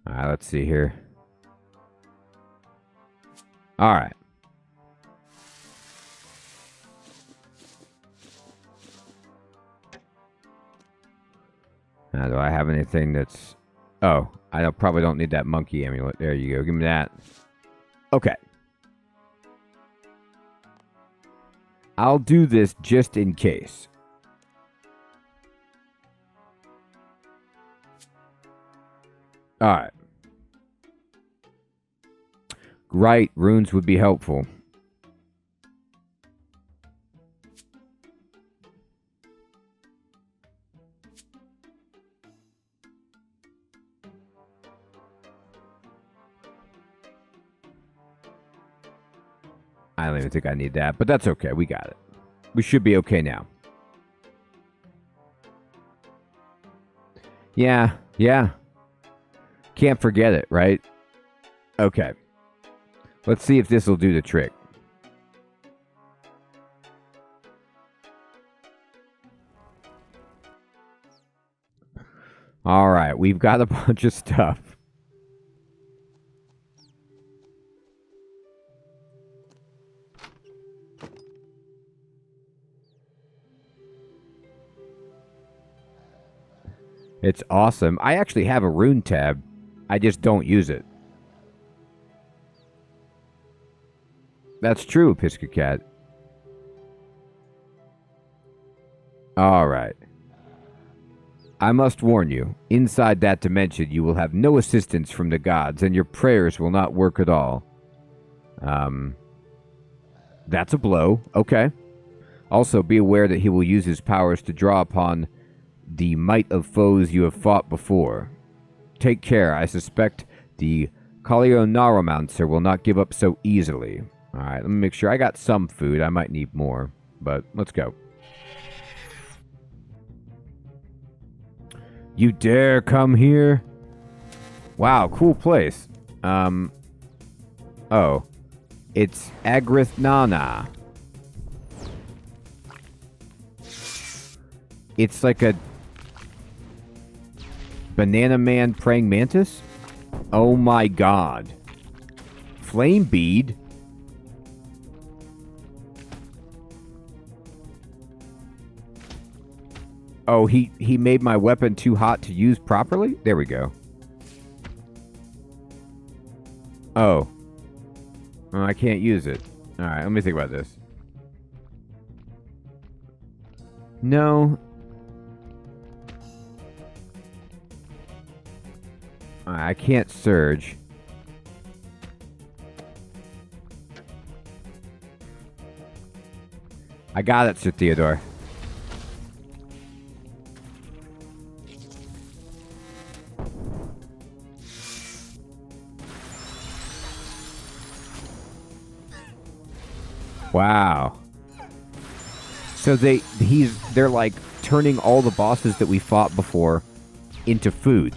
Alright, let's see here. Alright. Now, do I have anything that's... Oh, I probably don't need that monkey amulet. There you go. Give me that. Okay. I'll do this just in case. Alright. Right, runes would be helpful. I don't even think I need that, but that's okay. We got it. We should be okay now. Yeah. Can't forget it, right? Okay. Let's see if this will do the trick. All right, we've got a bunch of stuff. It's awesome. I actually have a rune tab. I just don't use it. That's true, Piscacat. Alright. I must warn you, inside that dimension you will have no assistance from the gods, and your prayers will not work at all. That's a blow. Okay. Also, be aware that he will use his powers to draw upon the might of foes you have fought before. Take care. I suspect the Kalionaramancer will not give up so easily. Alright, let me make sure. I got some food. I might need more, but let's go. You dare come here? Wow, cool place. Oh. It's Agrithnana. It's like a banana man praying mantis? Oh my god. Flame bead? Oh, he made my weapon too hot to use properly? There we go. Oh. Oh, I can't use it. Alright, let me think about this. No. I can't surge. I got it, Sir Theodore. Wow. So they're like turning all the bosses that we fought before into food.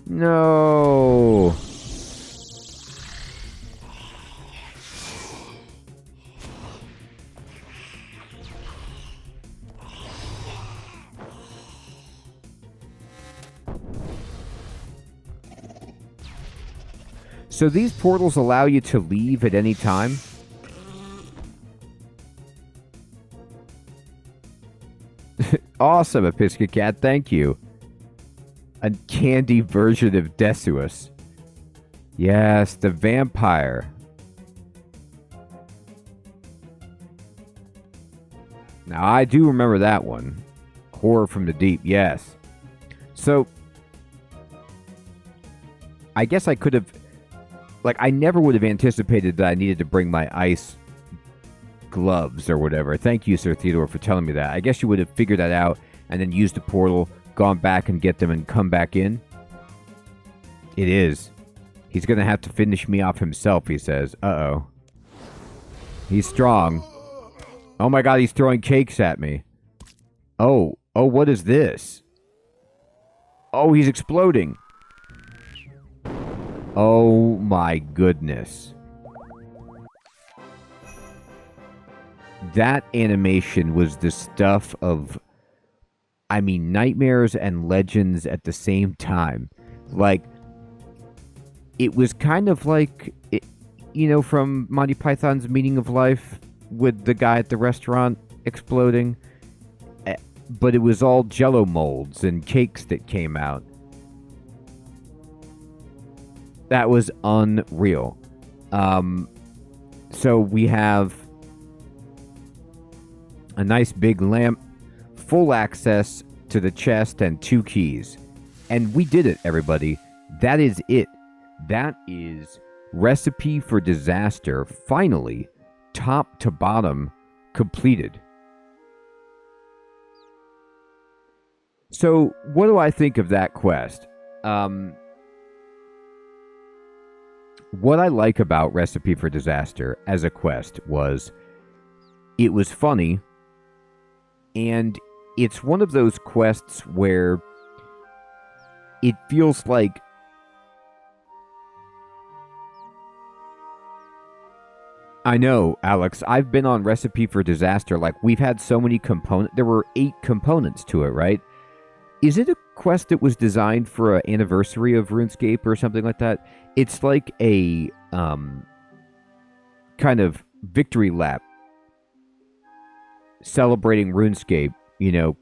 No. So these portals allow you to leave at any time? Awesome, Episcocat, thank you. A candy version of Desuus. Yes, the vampire. Now, I do remember that one. Horror from the Deep, yes. So, I guess I could have... Like, I never would have anticipated that I needed to bring my ice gloves or whatever. Thank you, Sir Theodore, for telling me that. I guess you would have figured that out and then used the portal, gone back and get them and come back in. It is. He's going to have to finish me off himself, he says. Uh-oh. He's strong. Oh my god, he's throwing cakes at me. Oh, what is this? Oh, he's exploding. Oh my goodness. That animation was the stuff of, I mean, nightmares and legends at the same time. Like, it was kind of like, you know, from Monty Python's Meaning of Life with the guy at the restaurant exploding. But it was all Jell-O molds and cakes that came out. That was unreal. So we have a nice big lamp, full access to the chest, and 2 keys. And we did it, everybody. That is it. That is Recipe for Disaster, finally, top to bottom, completed. So, what do I think of that quest? What I like about Recipe for Disaster as a quest was it was funny, and it's one of those quests where it feels like I know, Alex, I've been on Recipe for Disaster. Like, we've had so many components. There were 8 components to it, right? Is it a quest that was designed for an anniversary of RuneScape or something like that? It's like a kind of victory lap celebrating RuneScape,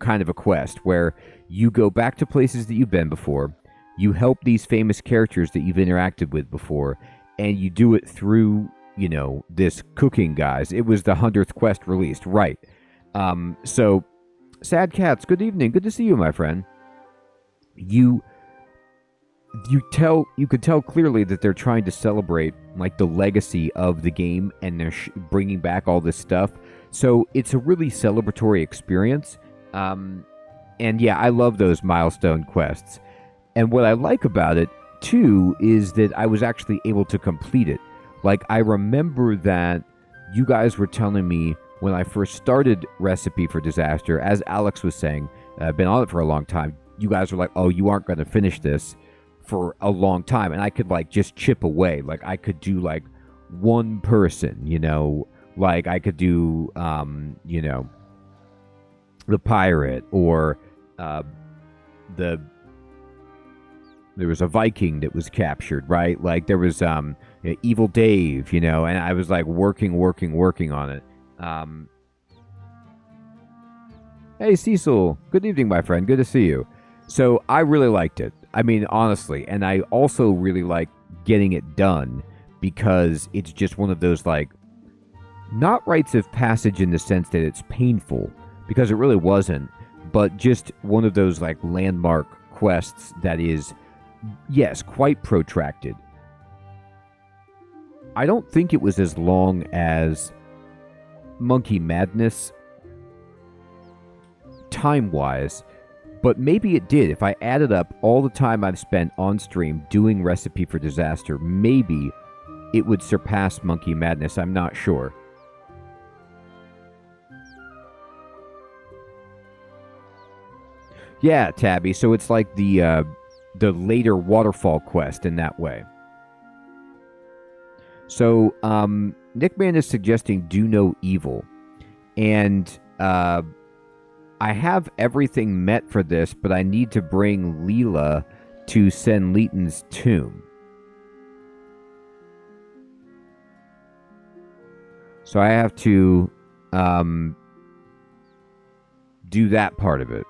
kind of a quest where you go back to places that you've been before, you help these famous characters that you've interacted with before, and you do it through, this cooking, guys. It was the 100th quest released, right? So, Sad Cats, good evening. Good to see you, my friend. You could tell clearly that they're trying to celebrate like the legacy of the game, and they're bringing back all this stuff. So it's a really celebratory experience. And yeah, I love those milestone quests. And what I like about it too is that I was actually able to complete it. Like, I remember that you guys were telling me when I first started Recipe for Disaster, as Alex was saying, I've been on it for a long time. You guys were like, oh, you aren't going to finish this for a long time. And I could like just chip away. Like, I could do like one person, like I could do, the pirate, or there was a Viking that was captured, right? Like, there was Evil Dave, and I was like working on it. Hey, Cecil. Good evening, my friend. Good to see you. So I really liked it. I mean, honestly. And I also really like getting it done because it's just one of those, like, not rites of passage in the sense that it's painful, because it really wasn't, but just one of those, like, landmark quests that is, yes, quite protracted. I don't think it was as long as Monkey Madness time-wise, but maybe it did. If I added up all the time I've spent on stream doing Recipe for Disaster, maybe it would surpass Monkey Madness. I'm not sure. Yeah, Tabby. So it's like the later waterfall quest in that way. So Nickman is suggesting do no evil, and I have everything met for this, but I need to bring Leela to Senleaton's tomb. So I have to do that part of it.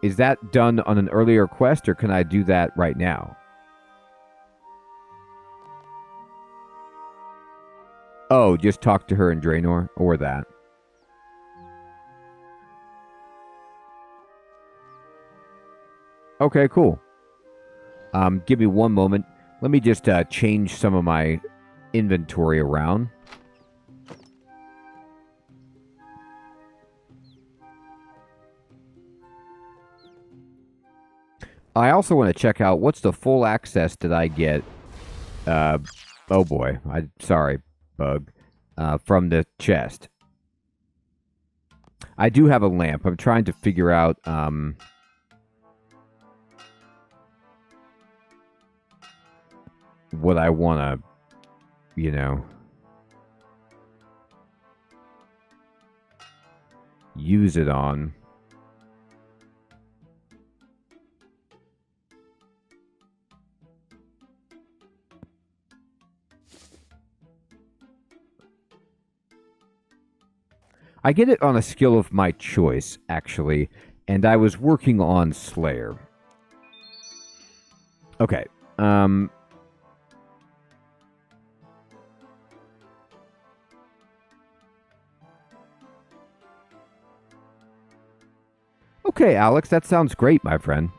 Is that done on an earlier quest, or can I do that right now? Oh, just talk to her in Draenor, or that. Okay, cool. Give me one moment. Let me just change some of my inventory around. I also want to check out what's the full access did I get. Oh boy, sorry, bug. From the chest. I do have a lamp. I'm trying to figure out what I want to, use it on. I get it on a skill of my choice, actually, and I was working on Slayer. Okay, Okay, Alex, that sounds great, my friend.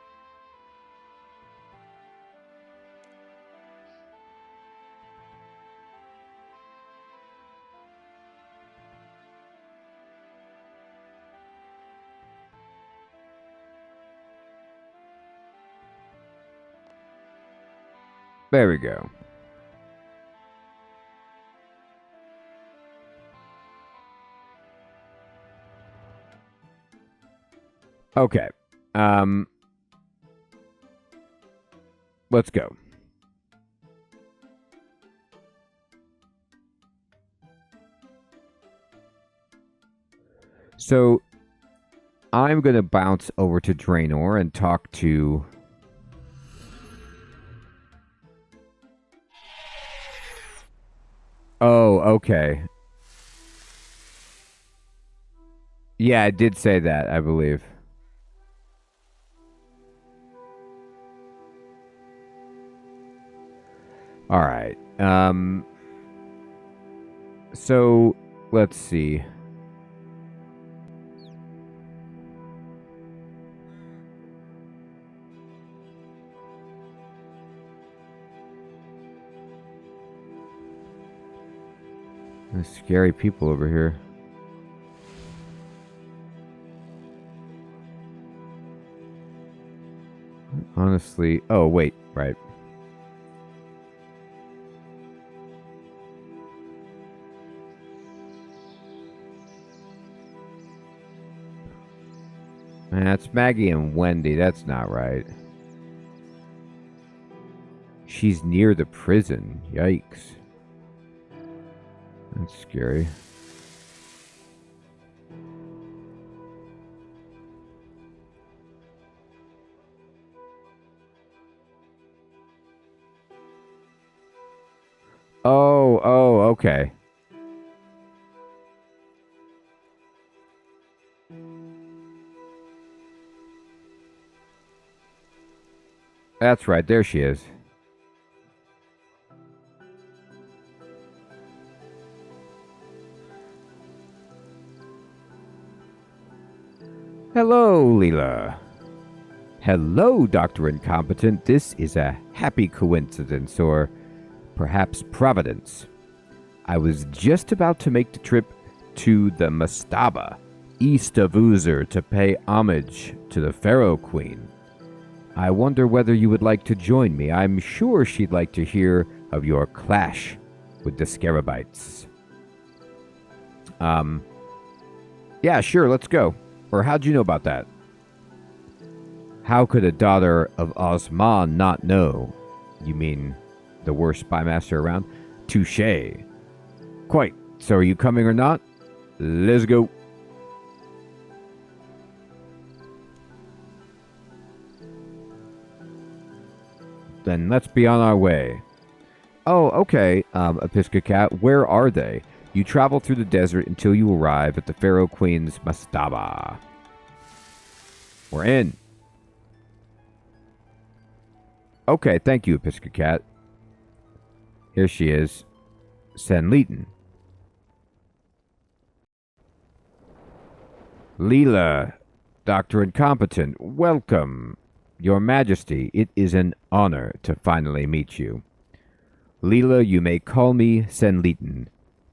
There we go. Okay. Let's go. So, I'm going to bounce over to Draenor and talk to... Oh, okay. Yeah, I did say that, I believe. All right. So, let's see. There's scary people over here. Honestly, oh wait, right. That's Maggie and Wendy. That's not right. She's near the prison. Yikes. That's scary. Oh, okay. That's right. There she is. Hello, Leela. Hello, Dr. Incompetent. This is a happy coincidence, or perhaps providence. I was just about to make the trip to the Mastaba, east of Uzur, to pay homage to the Pharaoh Queen. I wonder whether you would like to join me. I'm sure she'd like to hear of your clash with the Scarabites. Yeah, sure, let's go. Or how'd you know about that? How could a daughter of Osman not know? You mean the worst spymaster around? Touché. Quite. So are you coming or not? Let's go. Then let's be on our way. Oh, okay, Episcocat. Where are they? You travel through the desert until you arrive at the Pharaoh Queen's Mastaba. We're in. Okay, thank you, Episcocat. Here she is. Senleeton. Leela, Dr. Incompetent, welcome. Your Majesty, it is an honor to finally meet you. Leela, you may call me Senleeton.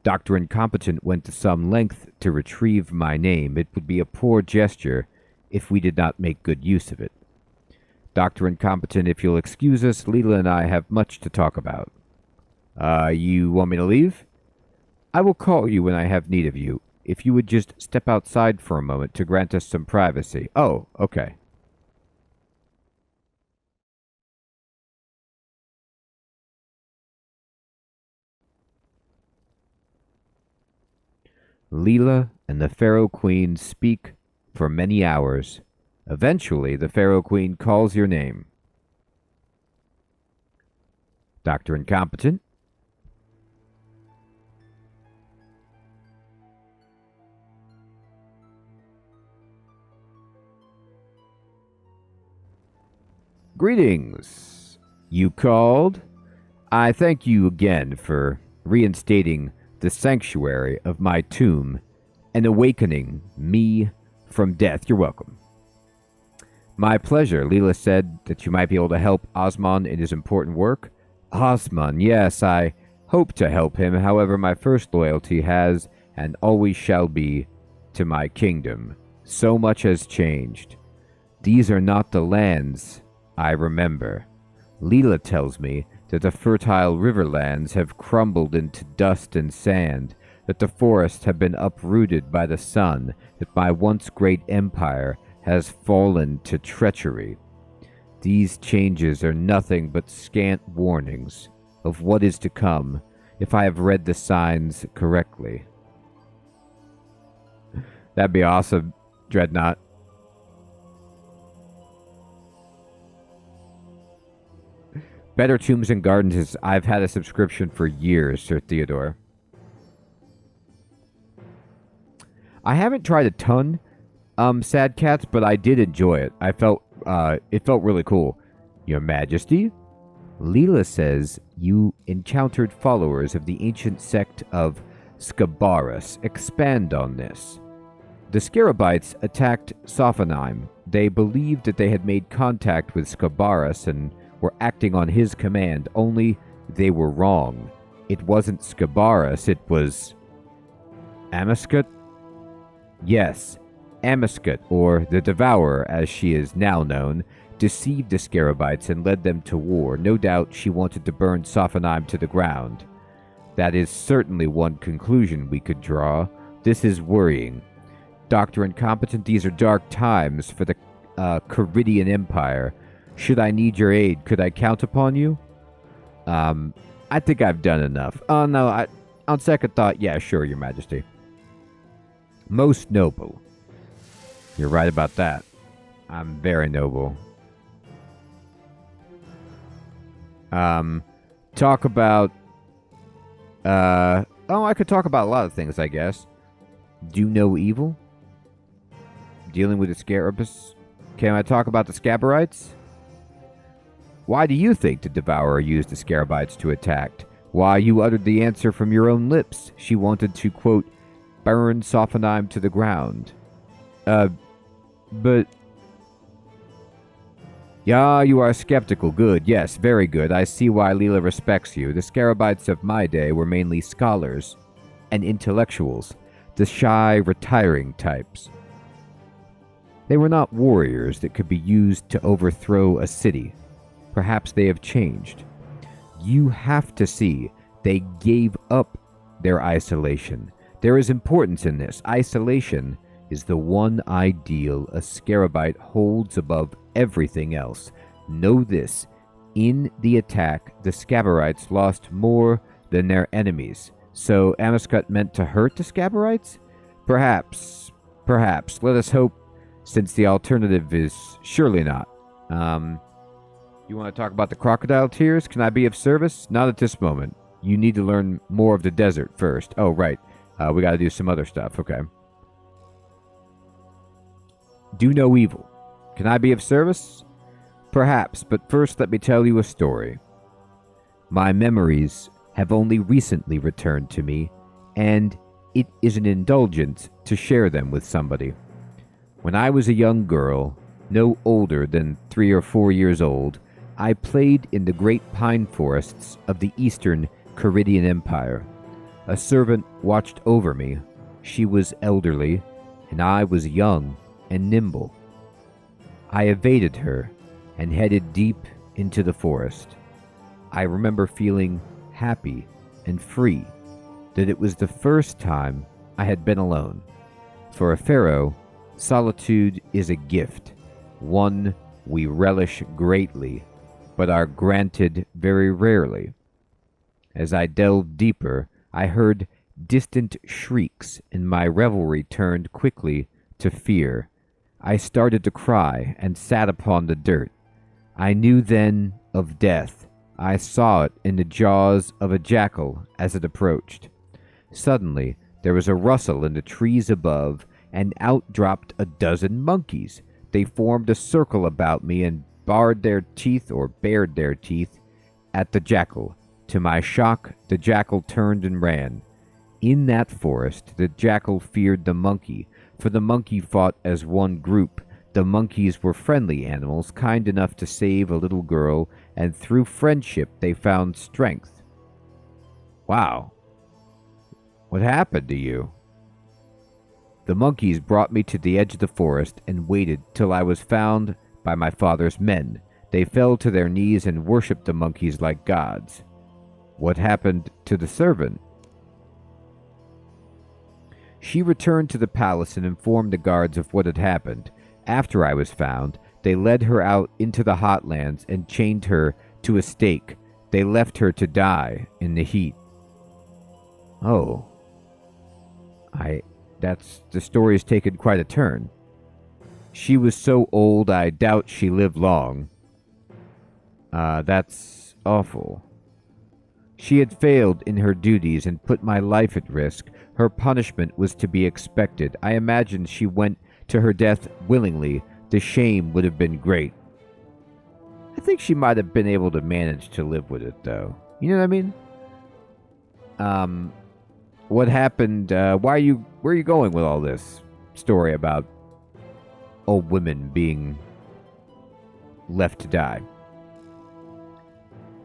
Dr. Incompetent went to some length to retrieve my name. It would be a poor gesture if we did not make good use of it. Dr. Incompetent, if you'll excuse us, Leela and I have much to talk about. You want me to leave? I will call you when I have need of you. If you would just step outside for a moment to grant us some privacy. Oh, okay. Leela and the Pharaoh Queen speak for many hours. Eventually, the Pharaoh Queen calls your name. Dr. Incompetent? Greetings. You called? I thank you again for reinstating the sanctuary of my tomb and awakening me from death. You're welcome. My pleasure. Leela said that you might be able to help Osman in his important work. Osman, yes, I hope to help him. However, my first loyalty has and always shall be to my kingdom. So much has changed. These are not the lands I remember. Leela tells me that the fertile riverlands have crumbled into dust and sand, that the forests have been uprooted by the sun, that my once great empire has fallen to treachery. These changes are nothing but scant warnings of what is to come, if I have read the signs correctly. That'd be awesome, Dreadnought. Better Tombs and Gardens is... I've had a subscription for years, Sir Theodore. I haven't tried a ton, Sad Cats, but I did enjoy it. It felt really cool. Your Majesty? Leela says you encountered followers of the ancient sect of Scabarus. Expand on this. The Scarabites attacked Sophanheim. They believed that they had made contact with Scabarus and were acting on his command, only they were wrong. It wasn't Scabarus, it was... Amiscut? Yes, Amiscut, or the Devourer as she is now known, deceived the Scarabites and led them to war. No doubt she wanted to burn Sophanheim to the ground. That is certainly one conclusion we could draw. This is worrying. Dr. Incompetent, these are dark times for the Caridian Empire. Should I need your aid, could I count upon you? I think I've done enough. Oh, no, on second thought, yeah, sure, Your Majesty. Most noble. You're right about that. I'm very noble. Talk about... I could talk about a lot of things, I guess. Do no evil? Dealing with the Scarabus? Can I talk about the Scabarites? Why do you think the Devourer used the Scarabites to attack? Why, you uttered the answer from your own lips. She wanted to, quote, burn Sophanheim to the ground. But... Yeah, you are skeptical. Good. Yes, very good. I see why Leela respects you. The Scarabites of my day were mainly scholars and intellectuals, the shy, retiring types. They were not warriors that could be used to overthrow a city. Perhaps they have changed. You have to see, they gave up their isolation. There is importance in this. Isolation is the one ideal a Scarabite holds above everything else. Know this. In the attack, the Scabarites lost more than their enemies. So Amiscut meant to hurt the Scabarites? Perhaps. Perhaps. Let us hope, since the alternative is surely not. You want to talk about the crocodile tears? Can I be of service? Not at this moment. You need to learn more of the desert first. Oh, right. We got to do some other stuff. Okay. Do no evil. Can I be of service? Perhaps, but first let me tell you a story. My memories have only recently returned to me, and it is an indulgence to share them with somebody. When I was a young girl, no older than 3 or 4 years old, I played in the great pine forests of the eastern Caridian Empire. A servant watched over me. She was elderly, and I was young and nimble. I evaded her and headed deep into the forest. I remember feeling happy and free, that it was the first time I had been alone. For a pharaoh, solitude is a gift, one we relish greatly, but are granted very rarely. As I delved deeper, I heard distant shrieks, and my revelry turned quickly to fear. I started to cry and sat upon the dirt. I knew then of death. I saw it in the jaws of a jackal as it approached. Suddenly, there was a rustle in the trees above, and out dropped a dozen monkeys. They formed a circle about me and bared their teeth at the jackal. To my shock, the jackal turned and ran. In that forest, the jackal feared the monkey, for the monkey fought as one group. The monkeys were friendly animals, kind enough to save a little girl, and through friendship they found strength. Wow. What happened to you? The monkeys brought me to the edge of the forest and waited till I was found by my father's men. They fell to their knees and worshipped the monkeys like gods. What happened to the servant? She returned to the palace and informed the guards of what had happened. After I was found, they led her out into the hotlands and chained her to a stake. They left her to die in the heat. Oh. The story's taken quite a turn. She was so old I doubt she lived long. That's awful. She had failed in her duties and put my life at risk. Her punishment was to be expected. I imagine she went to her death willingly. The shame would have been great. I think she might have been able to manage to live with it, though. You know what I mean? What happened? Where are you going with all this story about old women being left to die?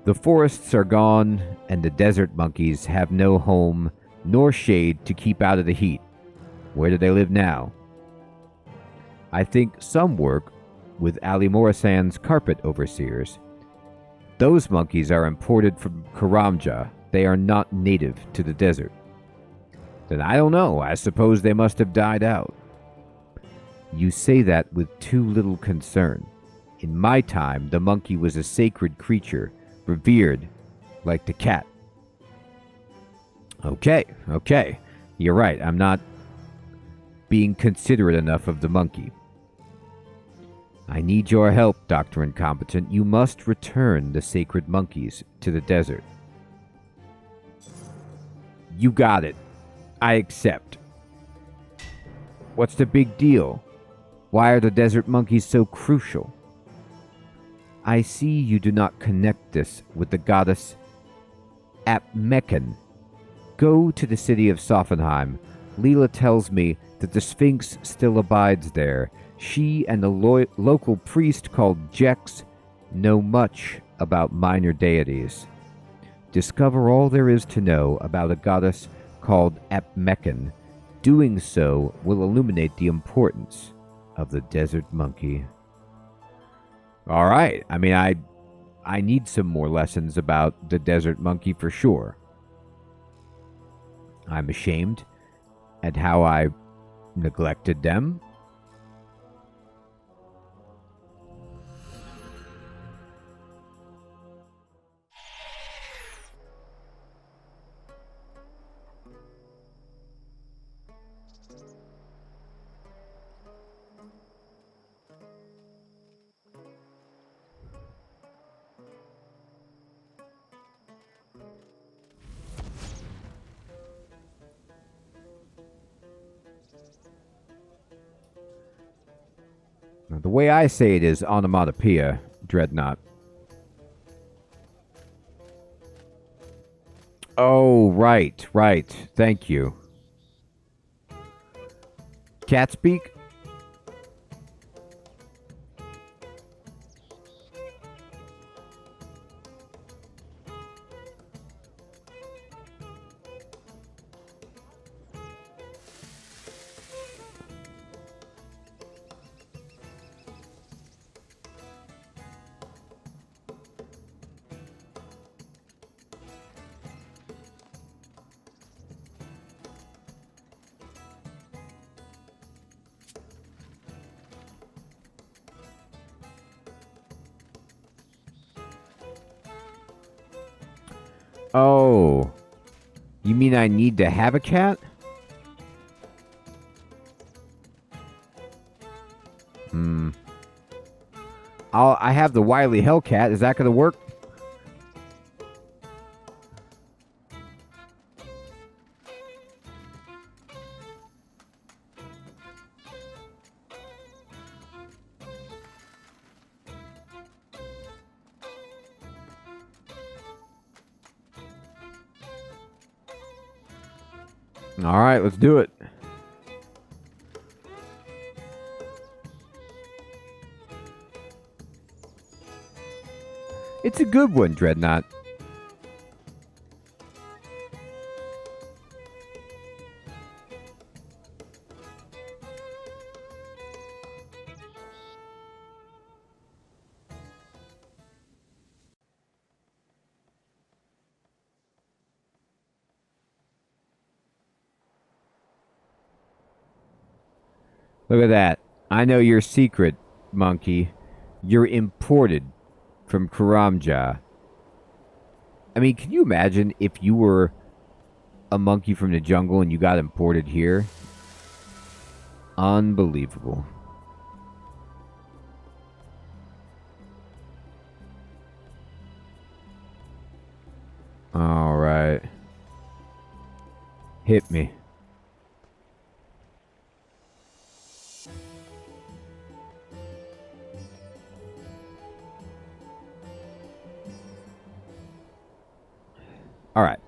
The forests are gone, and the desert monkeys have no home nor shade to keep out of the heat. Where do they live now? I think some work with Ali Morasan's carpet overseers. Those monkeys are imported from Karamja. They are not native to the desert. Then I don't know. I suppose they must have died out. You say that with too little concern. In my time, the monkey was a sacred creature, revered like the cat. Okay. You're right. I'm not being considerate enough of the monkey. I need your help, Dr. Incompetent. You must return the sacred monkeys to the desert. You got it. I accept. What's the big deal? Why are the desert monkeys so crucial? I see you do not connect this with the goddess Apmekan. Go to the city of Sophenheim. Leela tells me that the Sphinx still abides there. She and the local priest called Jex know much about minor deities. Discover all there is to know about a goddess called Apmekan. Doing so will illuminate the importance of the desert monkey. All right. I mean, I need some more lessons about the desert monkey for sure. I'm ashamed at how I neglected them. The way I say it is onomatopoeia, Dreadnought. Oh, right. Thank you. Cat speak? Oh. You mean I need to have a cat? I have the wily Hellcat. Is that going to work? All right, let's do it. It's a good one, Dreadnought. Look at that. I know your secret, monkey. You're imported from Karamja. I mean, can you imagine if you were a monkey from the jungle and you got imported here? Unbelievable. All right. Hit me. All right.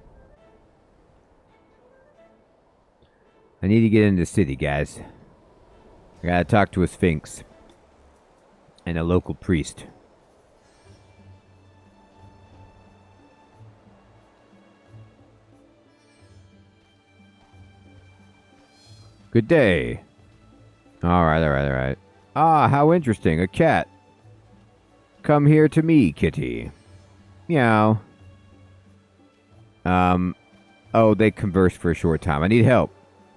I need to get into the city, guys. I gotta talk to a sphinx and a local priest. Good day. All right. Ah, how interesting. A cat. Come here to me, kitty. Meow. Oh, they converse for a short time. I need help.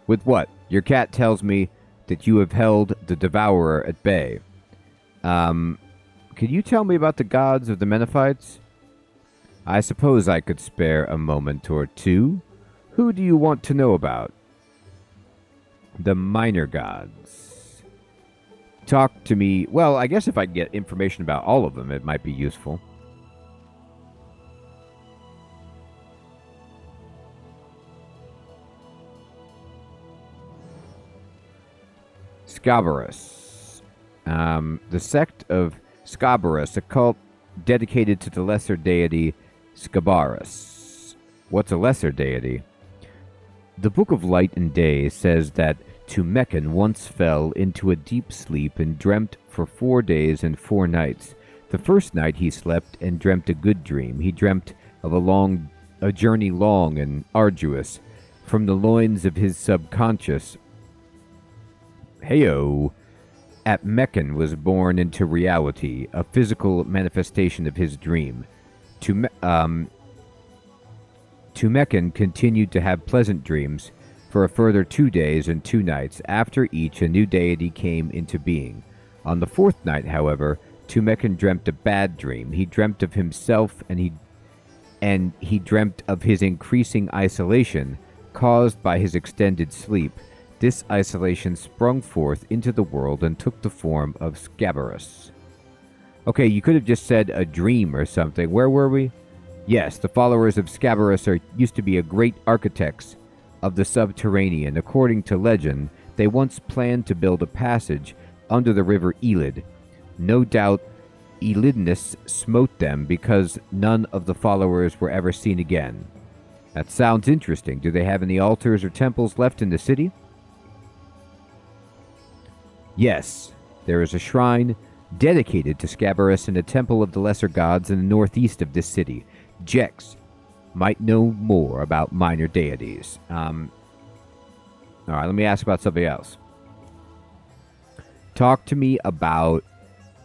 With what? Your cat tells me that you have held the Devourer at bay. Can you tell me about the gods of the Menophites? I suppose I could spare a moment or two. Who do you want to know about? The minor gods. Talk to me. Well, I guess if I get information about all of them, it might be useful. Scabarus. The sect of Scabarus, a cult dedicated to the lesser deity Scabarus. What's a lesser deity? The Book of Light and Day says that Tumekan once fell into a deep sleep and dreamt for 4 days and 4 nights. The first night he slept and dreamt a good dream. He dreamt of a journey long and arduous. From the loins of his subconscious, Atmekan was born into reality, a physical manifestation of his dream. Tumekan continued to have pleasant dreams for a further 2 days and 2 nights. After each, a new deity came into being. On the 4th night, however, Tumekan dreamt a bad dream. He dreamt of himself and he dreamt of his increasing isolation caused by his extended sleep. This isolation sprung forth into the world and took the form of Scabarus. Okay, you could have just said a dream or something. Where were we? Yes, the followers of Scabarus used to be great architects of the subterranean. According to legend, they once planned to build a passage under the river Elid. No doubt Elidness smote them because none of the followers were ever seen again. That sounds interesting. Do they have any altars or temples left in the city? Yes, there is a shrine dedicated to Scabarus in a temple of the lesser gods in the northeast of this city. Jex might know more about minor deities. Alright, let me ask about something else. Talk to me about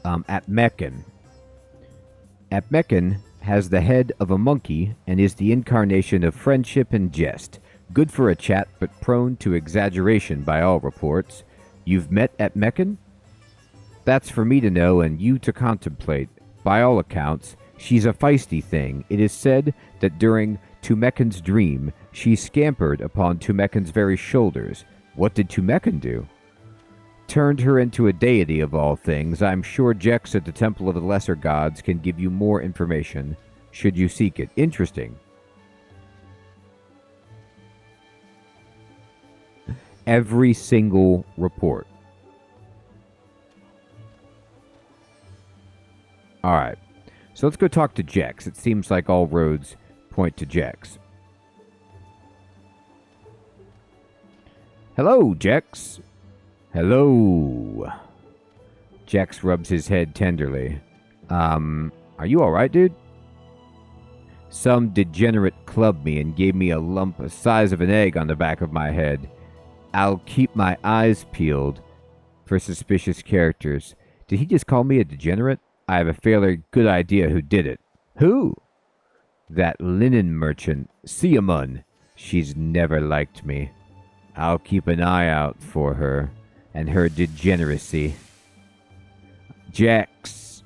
Atmekan. Atmekan has the head of a monkey and is the incarnation of friendship and jest. Good for a chat, but prone to exaggeration by all reports. You've met Atmekan? That's for me to know and you to contemplate. By all accounts, she's a feisty thing. It is said that during Tumekan's dream, she scampered upon Tumekan's very shoulders. What did Tumekan do? Turned her into a deity of all things. I'm sure Jex at the Temple of the Lesser Gods can give you more information, should you seek it. Interesting. Every single report. Alright. So let's go talk to Jex. It seems like all roads point to Jex. Hello, Jex. Hello. Jex rubs his head tenderly. Are you alright, dude? Some degenerate clubbed me and gave me a lump the size of an egg on the back of my head. I'll keep my eyes peeled for suspicious characters. Did he just call me a degenerate? I have a fairly good idea who did it. Who? That linen merchant, Siamun. She's never liked me. I'll keep an eye out for her and her degeneracy. Jax.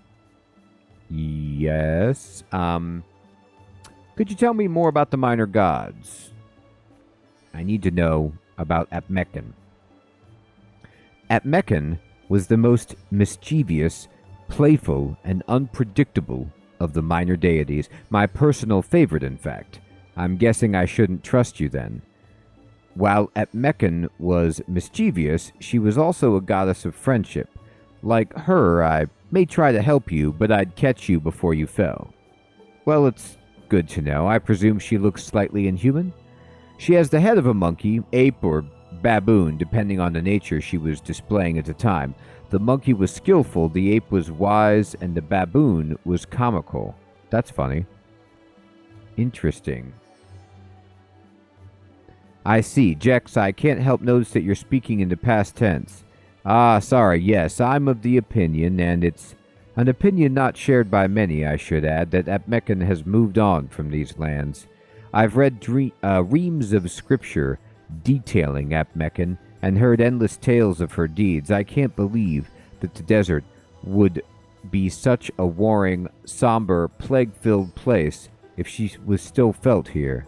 Yes. Could you tell me more about the minor gods? I need to know about Apmekan. Apmekan was the most mischievous, playful, and unpredictable of the minor deities. My personal favorite, in fact. I'm guessing I shouldn't trust you then. While Apmekan was mischievous, she was also a goddess of friendship. Like her, I may try to help you, but I'd catch you before you fell. Well, it's good to know. I presume she looks slightly inhuman? She has the head of a monkey, ape, or baboon, depending on the nature she was displaying at the time. The monkey was skillful, the ape was wise, and the baboon was comical. That's funny. Interesting. I see. Jex, I can't help notice that you're speaking in the past tense. Ah, sorry, yes, I'm of the opinion, and it's an opinion not shared by many, I should add, that Apmekan has moved on from these lands. I've read reams of scripture detailing Apmekan and heard endless tales of her deeds. I can't believe that the desert would be such a warring, somber, plague-filled place if she was still felt here.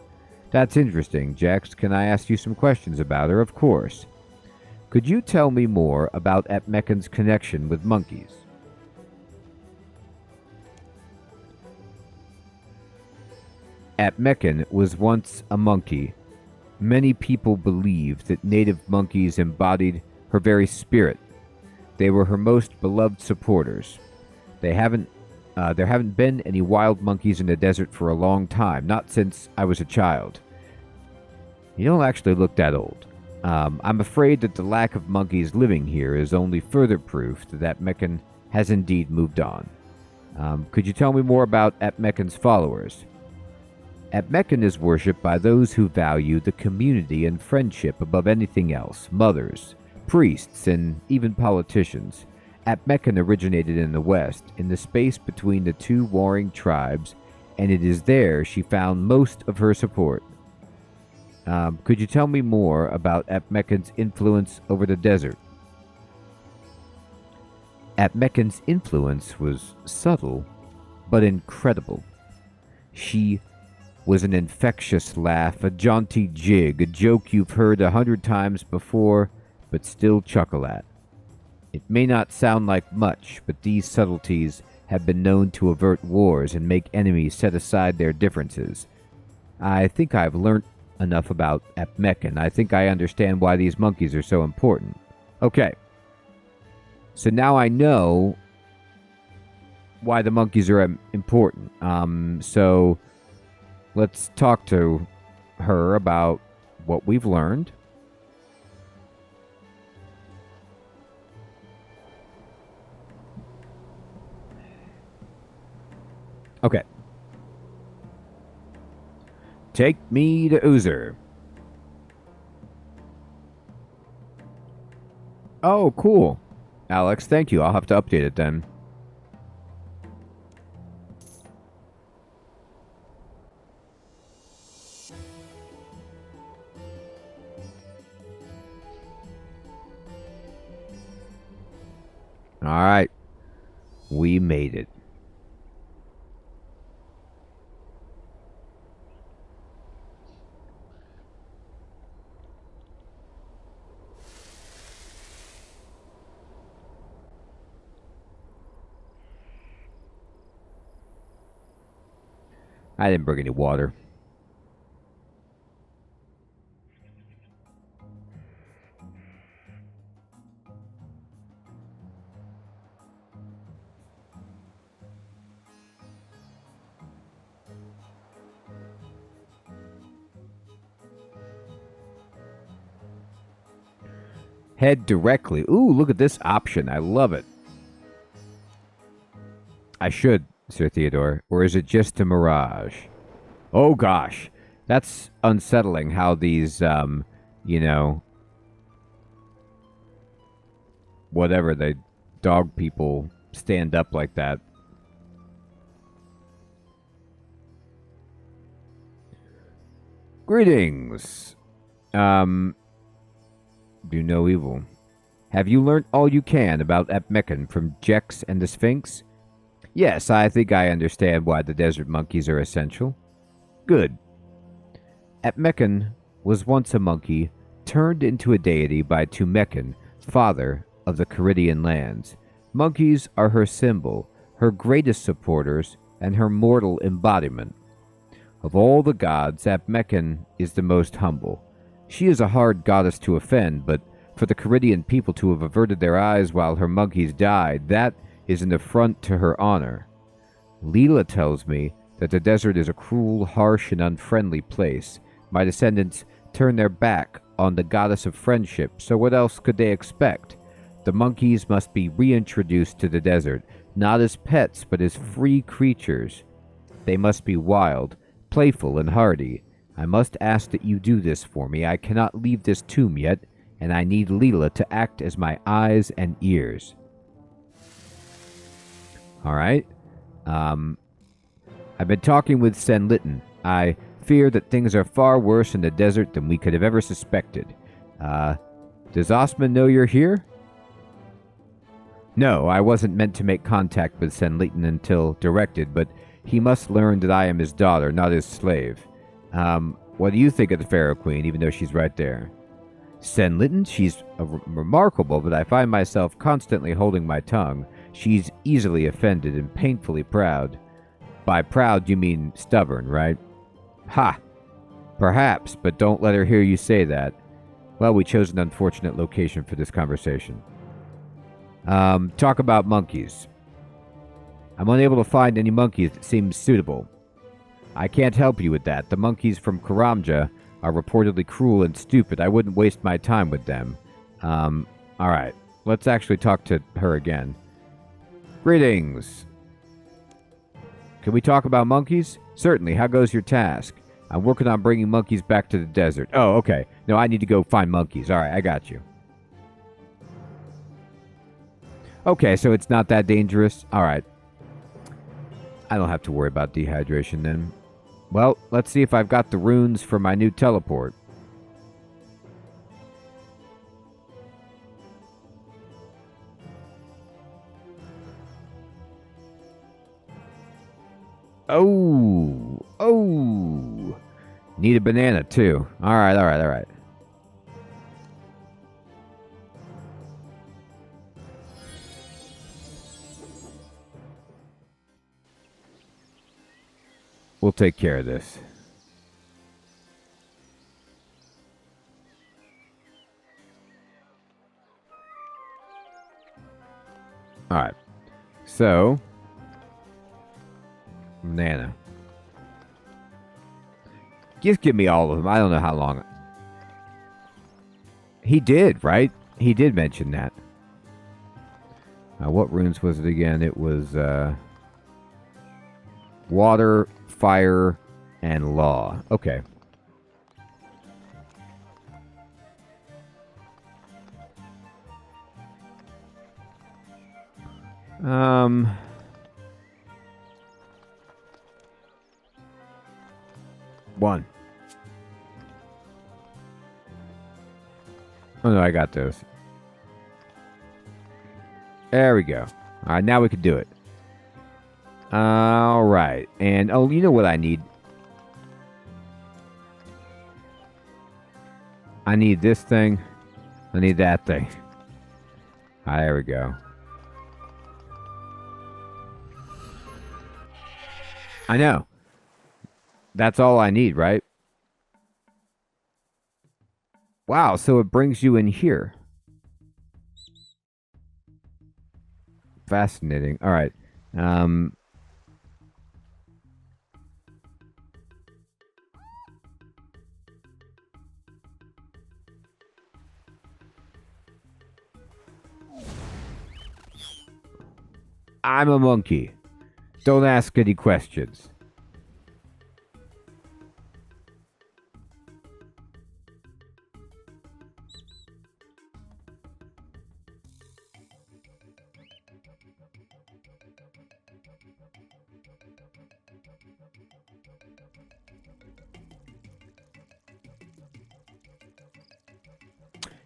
That's interesting, Jax. Can I ask you some questions about her? Of course. Could you tell me more about Apmekan's connection with monkeys? Apmekan was once a monkey. Many people believe that native monkeys embodied her very spirit. They were her most beloved supporters. There haven't been any wild monkeys in the desert for a long time, not since I was a child. You don't actually look that old. I'm afraid that the lack of monkeys living here is only further proof that Apmekan has indeed moved on. Could you tell me more about Apmekan's followers? Apmekan is worshipped by those who value the community and friendship above anything else. Mothers, priests, and even politicians. Apmekan originated in the West, in the space between the two warring tribes, and it is there she found most of her support. Could you tell me more about Apmekan's influence over the desert? Apmekan's influence was subtle, but incredible. She was an infectious laugh, a jaunty jig, a joke you've heard 100 times before, but still chuckle at. It may not sound like much, but these subtleties have been known to avert wars and make enemies set aside their differences. I think I've learnt enough about Apmekan. I think I understand why these monkeys are so important. Okay. So now I know why the monkeys are important. So let's talk to her about what we've learned. Okay. Take me to Uzer. Oh, cool. Alex, thank you. I'll have to update it then. All right. We made it. I didn't bring any water. Head directly. Ooh, look at this option. I love it. I should, Sir Theodore. Or is it just a mirage? Oh gosh, that's unsettling how these, you know, whatever, the dog people stand up like that. Greetings. Do no evil. Have you learnt all you can about Epmechan from Jex and the Sphinx? Yes, I think I understand why the desert monkeys are essential. Good. Epmechan was once a monkey, turned into a deity by Tumechan, father of the Caridian lands. Monkeys are her symbol, her greatest supporters, and her mortal embodiment. Of all the gods, Epmechan is the most humble. She is a hard goddess to offend, but for the Caridian people to have averted their eyes while her monkeys died, that is an affront to her honor. Leela tells me that the desert is a cruel, harsh, and unfriendly place. My descendants turn their back on the goddess of friendship, so what else could they expect? The monkeys must be reintroduced to the desert, not as pets, but as free creatures. They must be wild, playful, and hardy. I must ask that you do this for me. I cannot leave this tomb yet, and I need Leela to act as my eyes and ears. Alright. I've been talking with Senlitten. I fear that things are far worse in the desert than we could have ever suspected. Does Osman know you're here? No, I wasn't meant to make contact with Senlitten until directed, but he must learn that I am his daughter, not his slave. What do you think of the Pharaoh Queen, even though she's right there? Senlitten? She's remarkable, but I find myself constantly holding my tongue. She's easily offended and painfully proud. By proud, you mean stubborn, right? Ha! Perhaps, but don't let her hear you say that. Well, we chose an unfortunate location for this conversation. Talk about monkeys. I'm unable to find any monkeys that seem suitable. I can't help you with that. The monkeys from Karamja are reportedly cruel and stupid. I wouldn't waste my time with them. Alright. Let's actually talk to her again. Greetings. Can we talk about monkeys? Certainly. How goes your task? I'm working on bringing monkeys back to the desert. Oh, okay. No, I need to go find monkeys. Alright, I got you. Okay, so it's not that dangerous? Alright. I don't have to worry about dehydration then. Well, let's see if I've got the runes for my new teleport. Oh! Oh! Need a banana, too. Alright, alright, alright. We'll take care of this. Alright. So, banana. Just give me all of them. I don't know how long. He did, right? He did mention that. What runes was it again? It was water, fire, and law. Okay. One. Oh no, I got those. There we go. Alright, now we can do it. Alright. And, oh, you know what I need? I need this thing. I need that thing. Alright, there we go. I know. That's all I need, right? Wow, so it brings you in here. Fascinating. Alright. I'm a monkey. Don't ask any questions.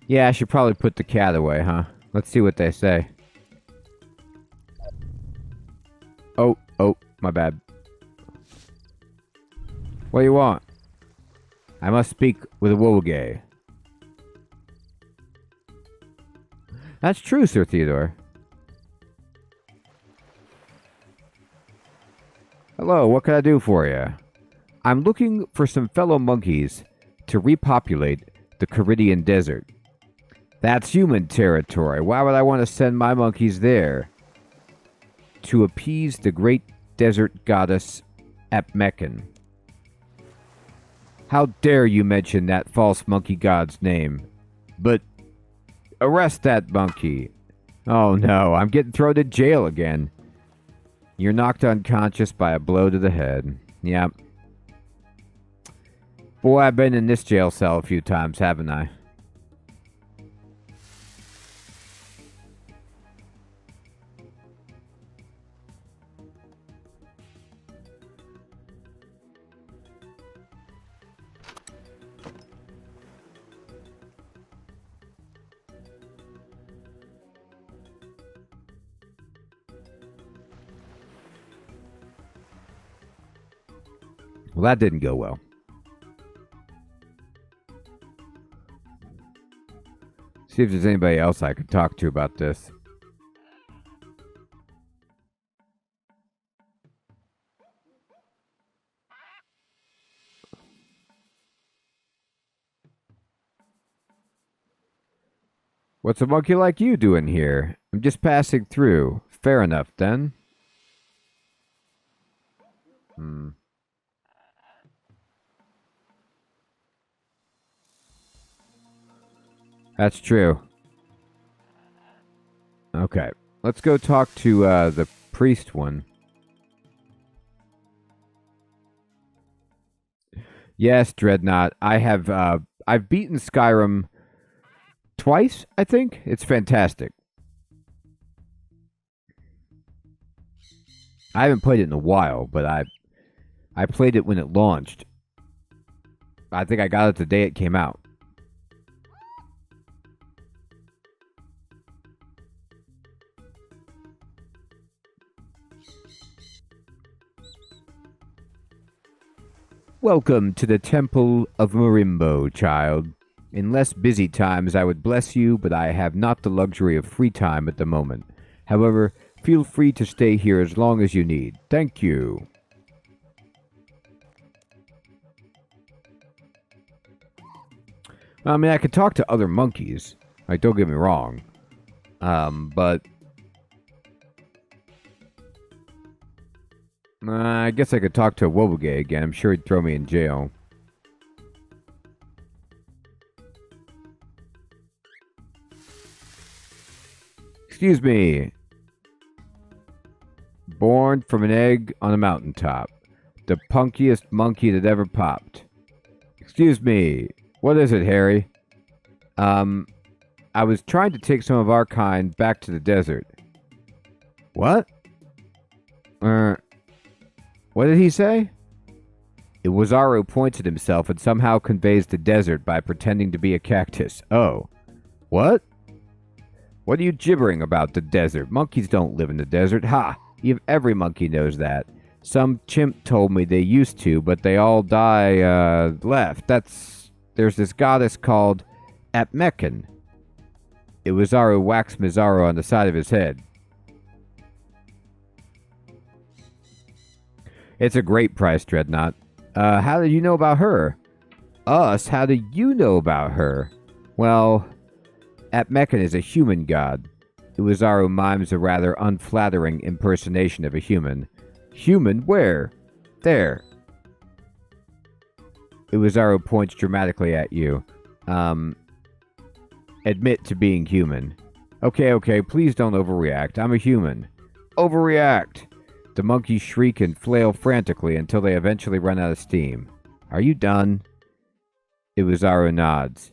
Yeah, I should probably put the cat away, huh? Let's see what they say. Oh, my bad. What do you want? I must speak with Awowogei. That's true, Sir Theodore. Hello, what can I do for you? I'm looking for some fellow monkeys to repopulate the Caridian Desert. That's human territory. Why would I want to send my monkeys there? To appease the great desert goddess Apmekan. How dare you mention that false monkey god's name? But arrest that monkey. Oh no, I'm getting thrown to jail again. You're knocked unconscious by a blow to the head. Yep. Boy, I've been in this jail cell a few times, haven't I? Well, that didn't go well. See if there's anybody else I could talk to about this. What's a monkey like you doing here? I'm just passing through. Fair enough, then. That's true. Okay. Let's go talk to the priest one. Yes, Dreadnought. I've beaten Skyrim twice, I think. It's fantastic. I haven't played it in a while, but I played it when it launched. I think I got it the day it came out. Welcome to the Temple of Marimbo, child. In less busy times I would bless you, but I have not the luxury of free time at the moment. However, feel free to stay here as long as you need. Thank you. I mean, I could talk to other monkeys. Like, don't get me wrong. But I guess I could talk to Awowogei again. I'm sure he'd throw me in jail. Excuse me. Born from an egg on a mountaintop. The punkiest monkey that ever popped. Excuse me. What is it, Harry? I was trying to take some of our kind back to the desert. What? What did he say? Iwazaru points at himself and somehow conveys the desert by pretending to be a cactus. Oh. What? What are you gibbering about the desert? Monkeys don't live in the desert. Ha! Every monkey knows that. Some chimp told me they used to, but they all left. There's this goddess called Apmekan. Iwazaru whacks Mizaru on the side of his head. It's a great price, Dreadnought. How did you know about her? Us? How do you know about her? Well, Apmekan is a human god. Iwazaru mimes a rather unflattering impersonation of a human. Human? Where? There. Iwazaru points dramatically at you. Admit to being human. Okay, please don't overreact. I'm a human. Overreact! The monkeys shriek and flail frantically until they eventually run out of steam. Are you done? Iwazaru nods.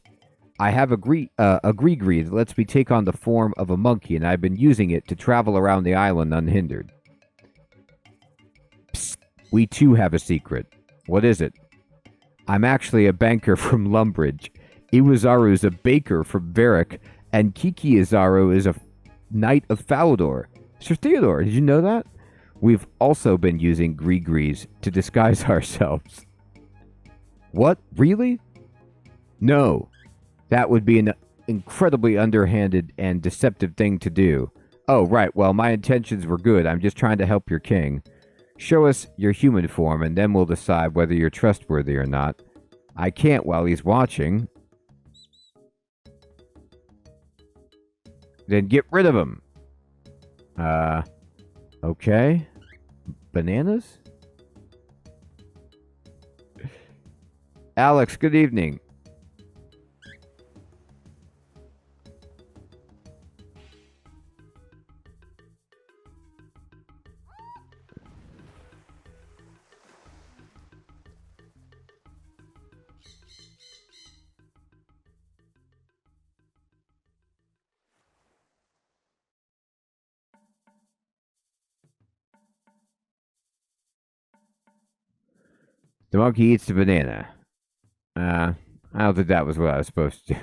I have a gree that lets me take on the form of a monkey, and I've been using it to travel around the island unhindered. Psst, we too have a secret. What is it? I'm actually a banker from Lumbridge. Iwazaru is a baker from Varric, and Kiki Izaru is a knight of Falador. Sir Theodore, did you know that? We've also been using Gree-Grees to disguise ourselves. What? Really? No. That would be an incredibly underhanded and deceptive thing to do. Oh, right. Well, my intentions were good. I'm just trying to help your king. Show us your human form, and then we'll decide whether you're trustworthy or not. I can't while he's watching. Then get rid of him. Okay. Bananas? Alex, good evening. The monkey eats the banana. I don't think that was what I was supposed to do.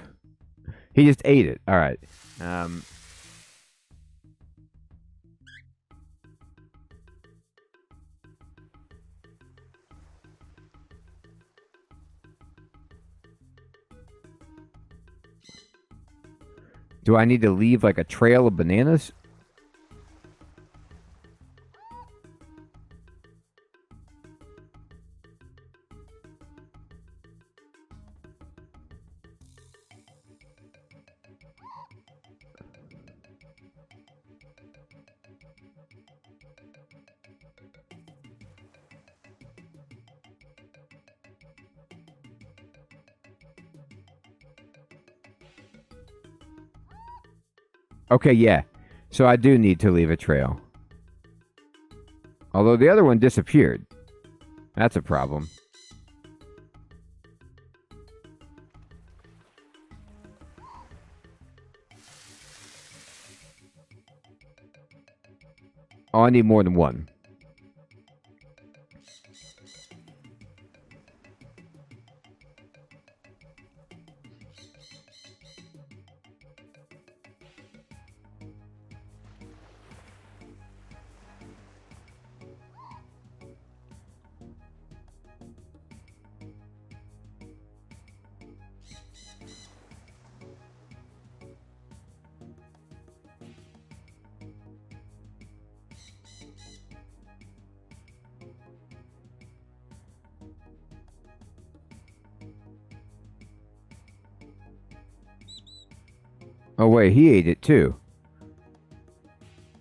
He just ate it. All right. Do I need to leave like a trail of bananas? Okay, yeah. So I do need to leave a trail. Although the other one disappeared. That's a problem. Oh, I need more than one. Oh, wait, he ate it too.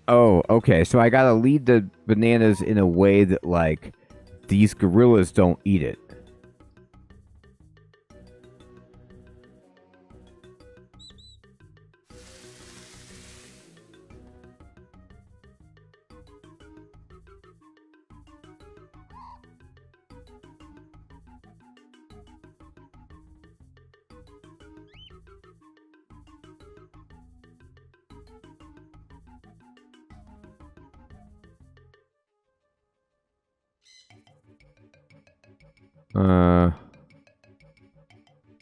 Oh, okay. So I gotta lead the bananas in a way that, like, these gorillas don't eat it.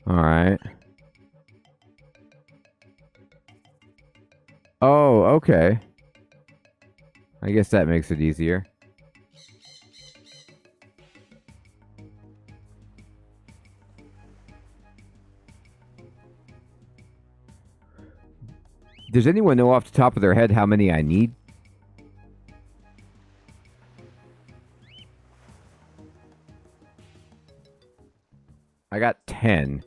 Alright. Oh, okay. I guess that makes it easier. Does anyone know off the top of their head how many I need? I got 10.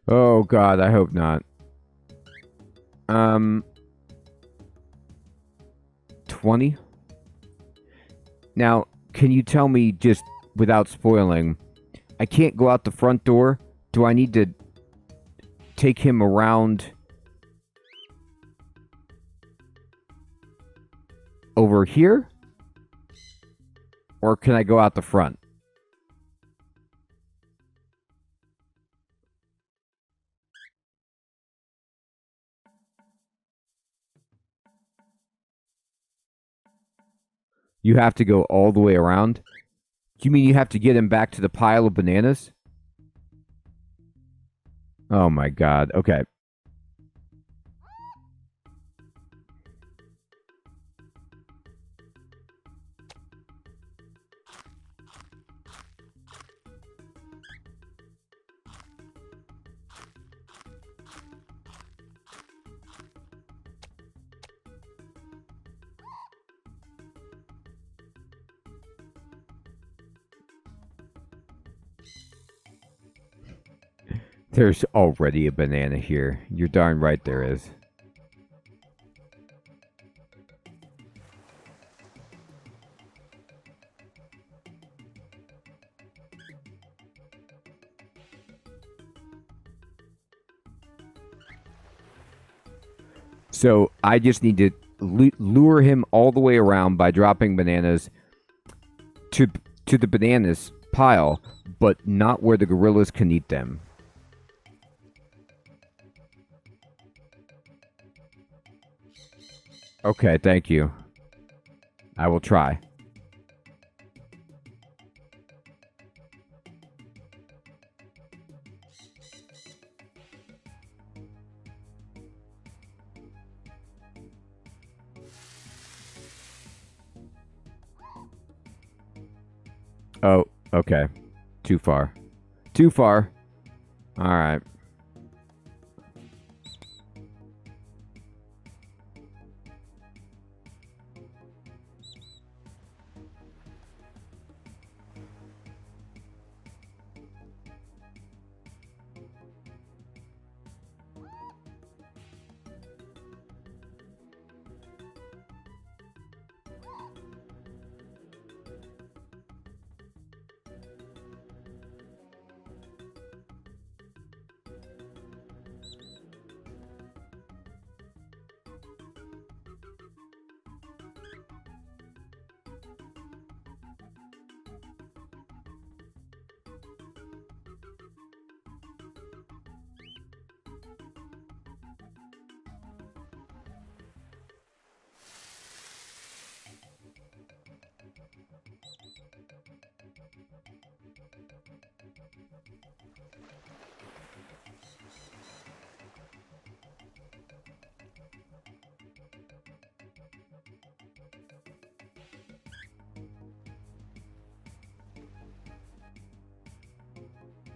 Oh god, I hope not. 20? Now, can you tell me, just without spoiling, I can't go out the front door? Do I need to take him around over here? Or can I go out the front? You have to go all the way around? You mean you have to get him back to the pile of bananas? Oh my god. Okay. There's already a banana here. You're darn right there is. So I just need to lure him all the way around by dropping bananas to the bananas pile, but not where the gorillas can eat them. Okay, thank you. I will try. Oh, okay. Too far. Too far. All right.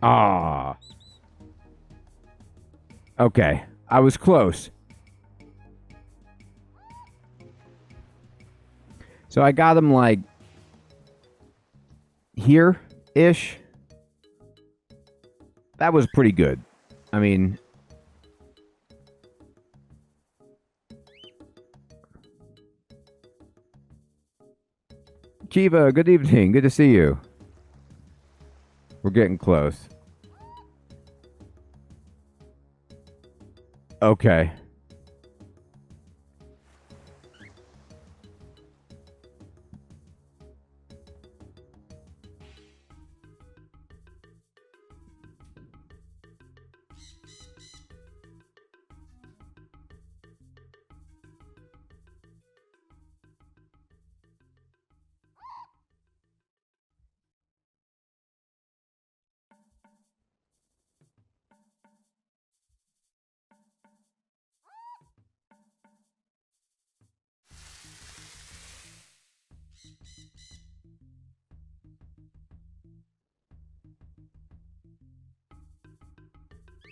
Ah. Okay. I was close. So I got him like here-ish. That was pretty good. I mean, Kiva, good evening. Good to see you. We're getting close. Okay.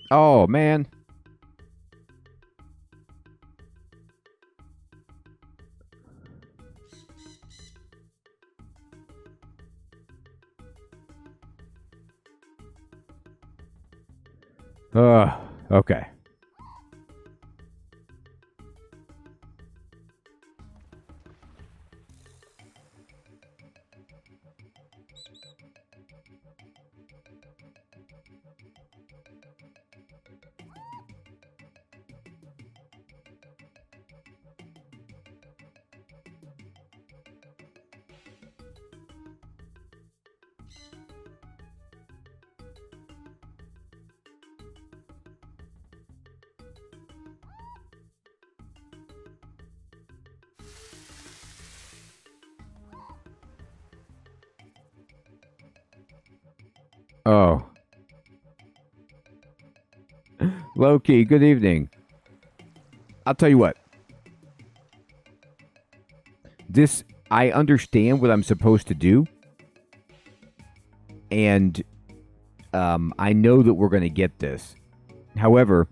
Oh, man. Okay. Oh. Loki, good evening. I'll tell you what. I understand what I'm supposed to do. And I know that we're going to get this. However,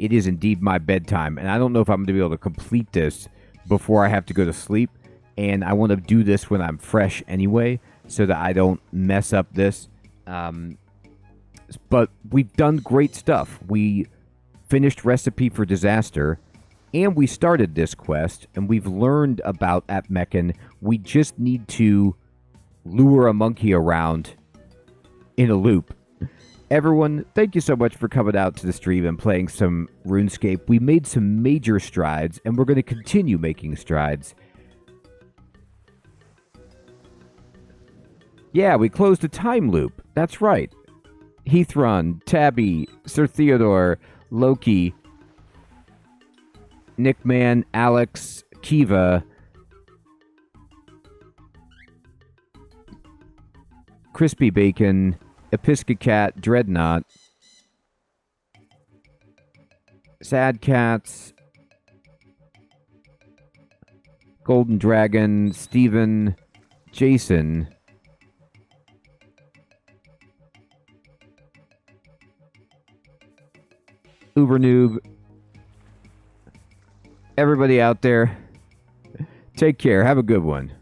it is indeed my bedtime, and I don't know if I'm going to be able to complete this before I have to go to sleep. And I want to do this when I'm fresh anyway, so that I don't mess up this. But we've done great stuff. We finished Recipe for Disaster, and we started this quest, and we've learned about Atmekan. We just need to lure a monkey around in a loop. Everyone, thank you so much for coming out to the stream and playing some RuneScape. We made some major strides, and we're going to continue making strides. Yeah, we closed a time loop. That's right. Heathron, Tabby, Sir Theodore, Loki, Nickman, Alex, Kiva, Crispy Bacon, Episcocat, Dreadnought, Sad Cats, Golden Dragon, Steven, Jason, Uber Noob, everybody out there, take care. Have a good one.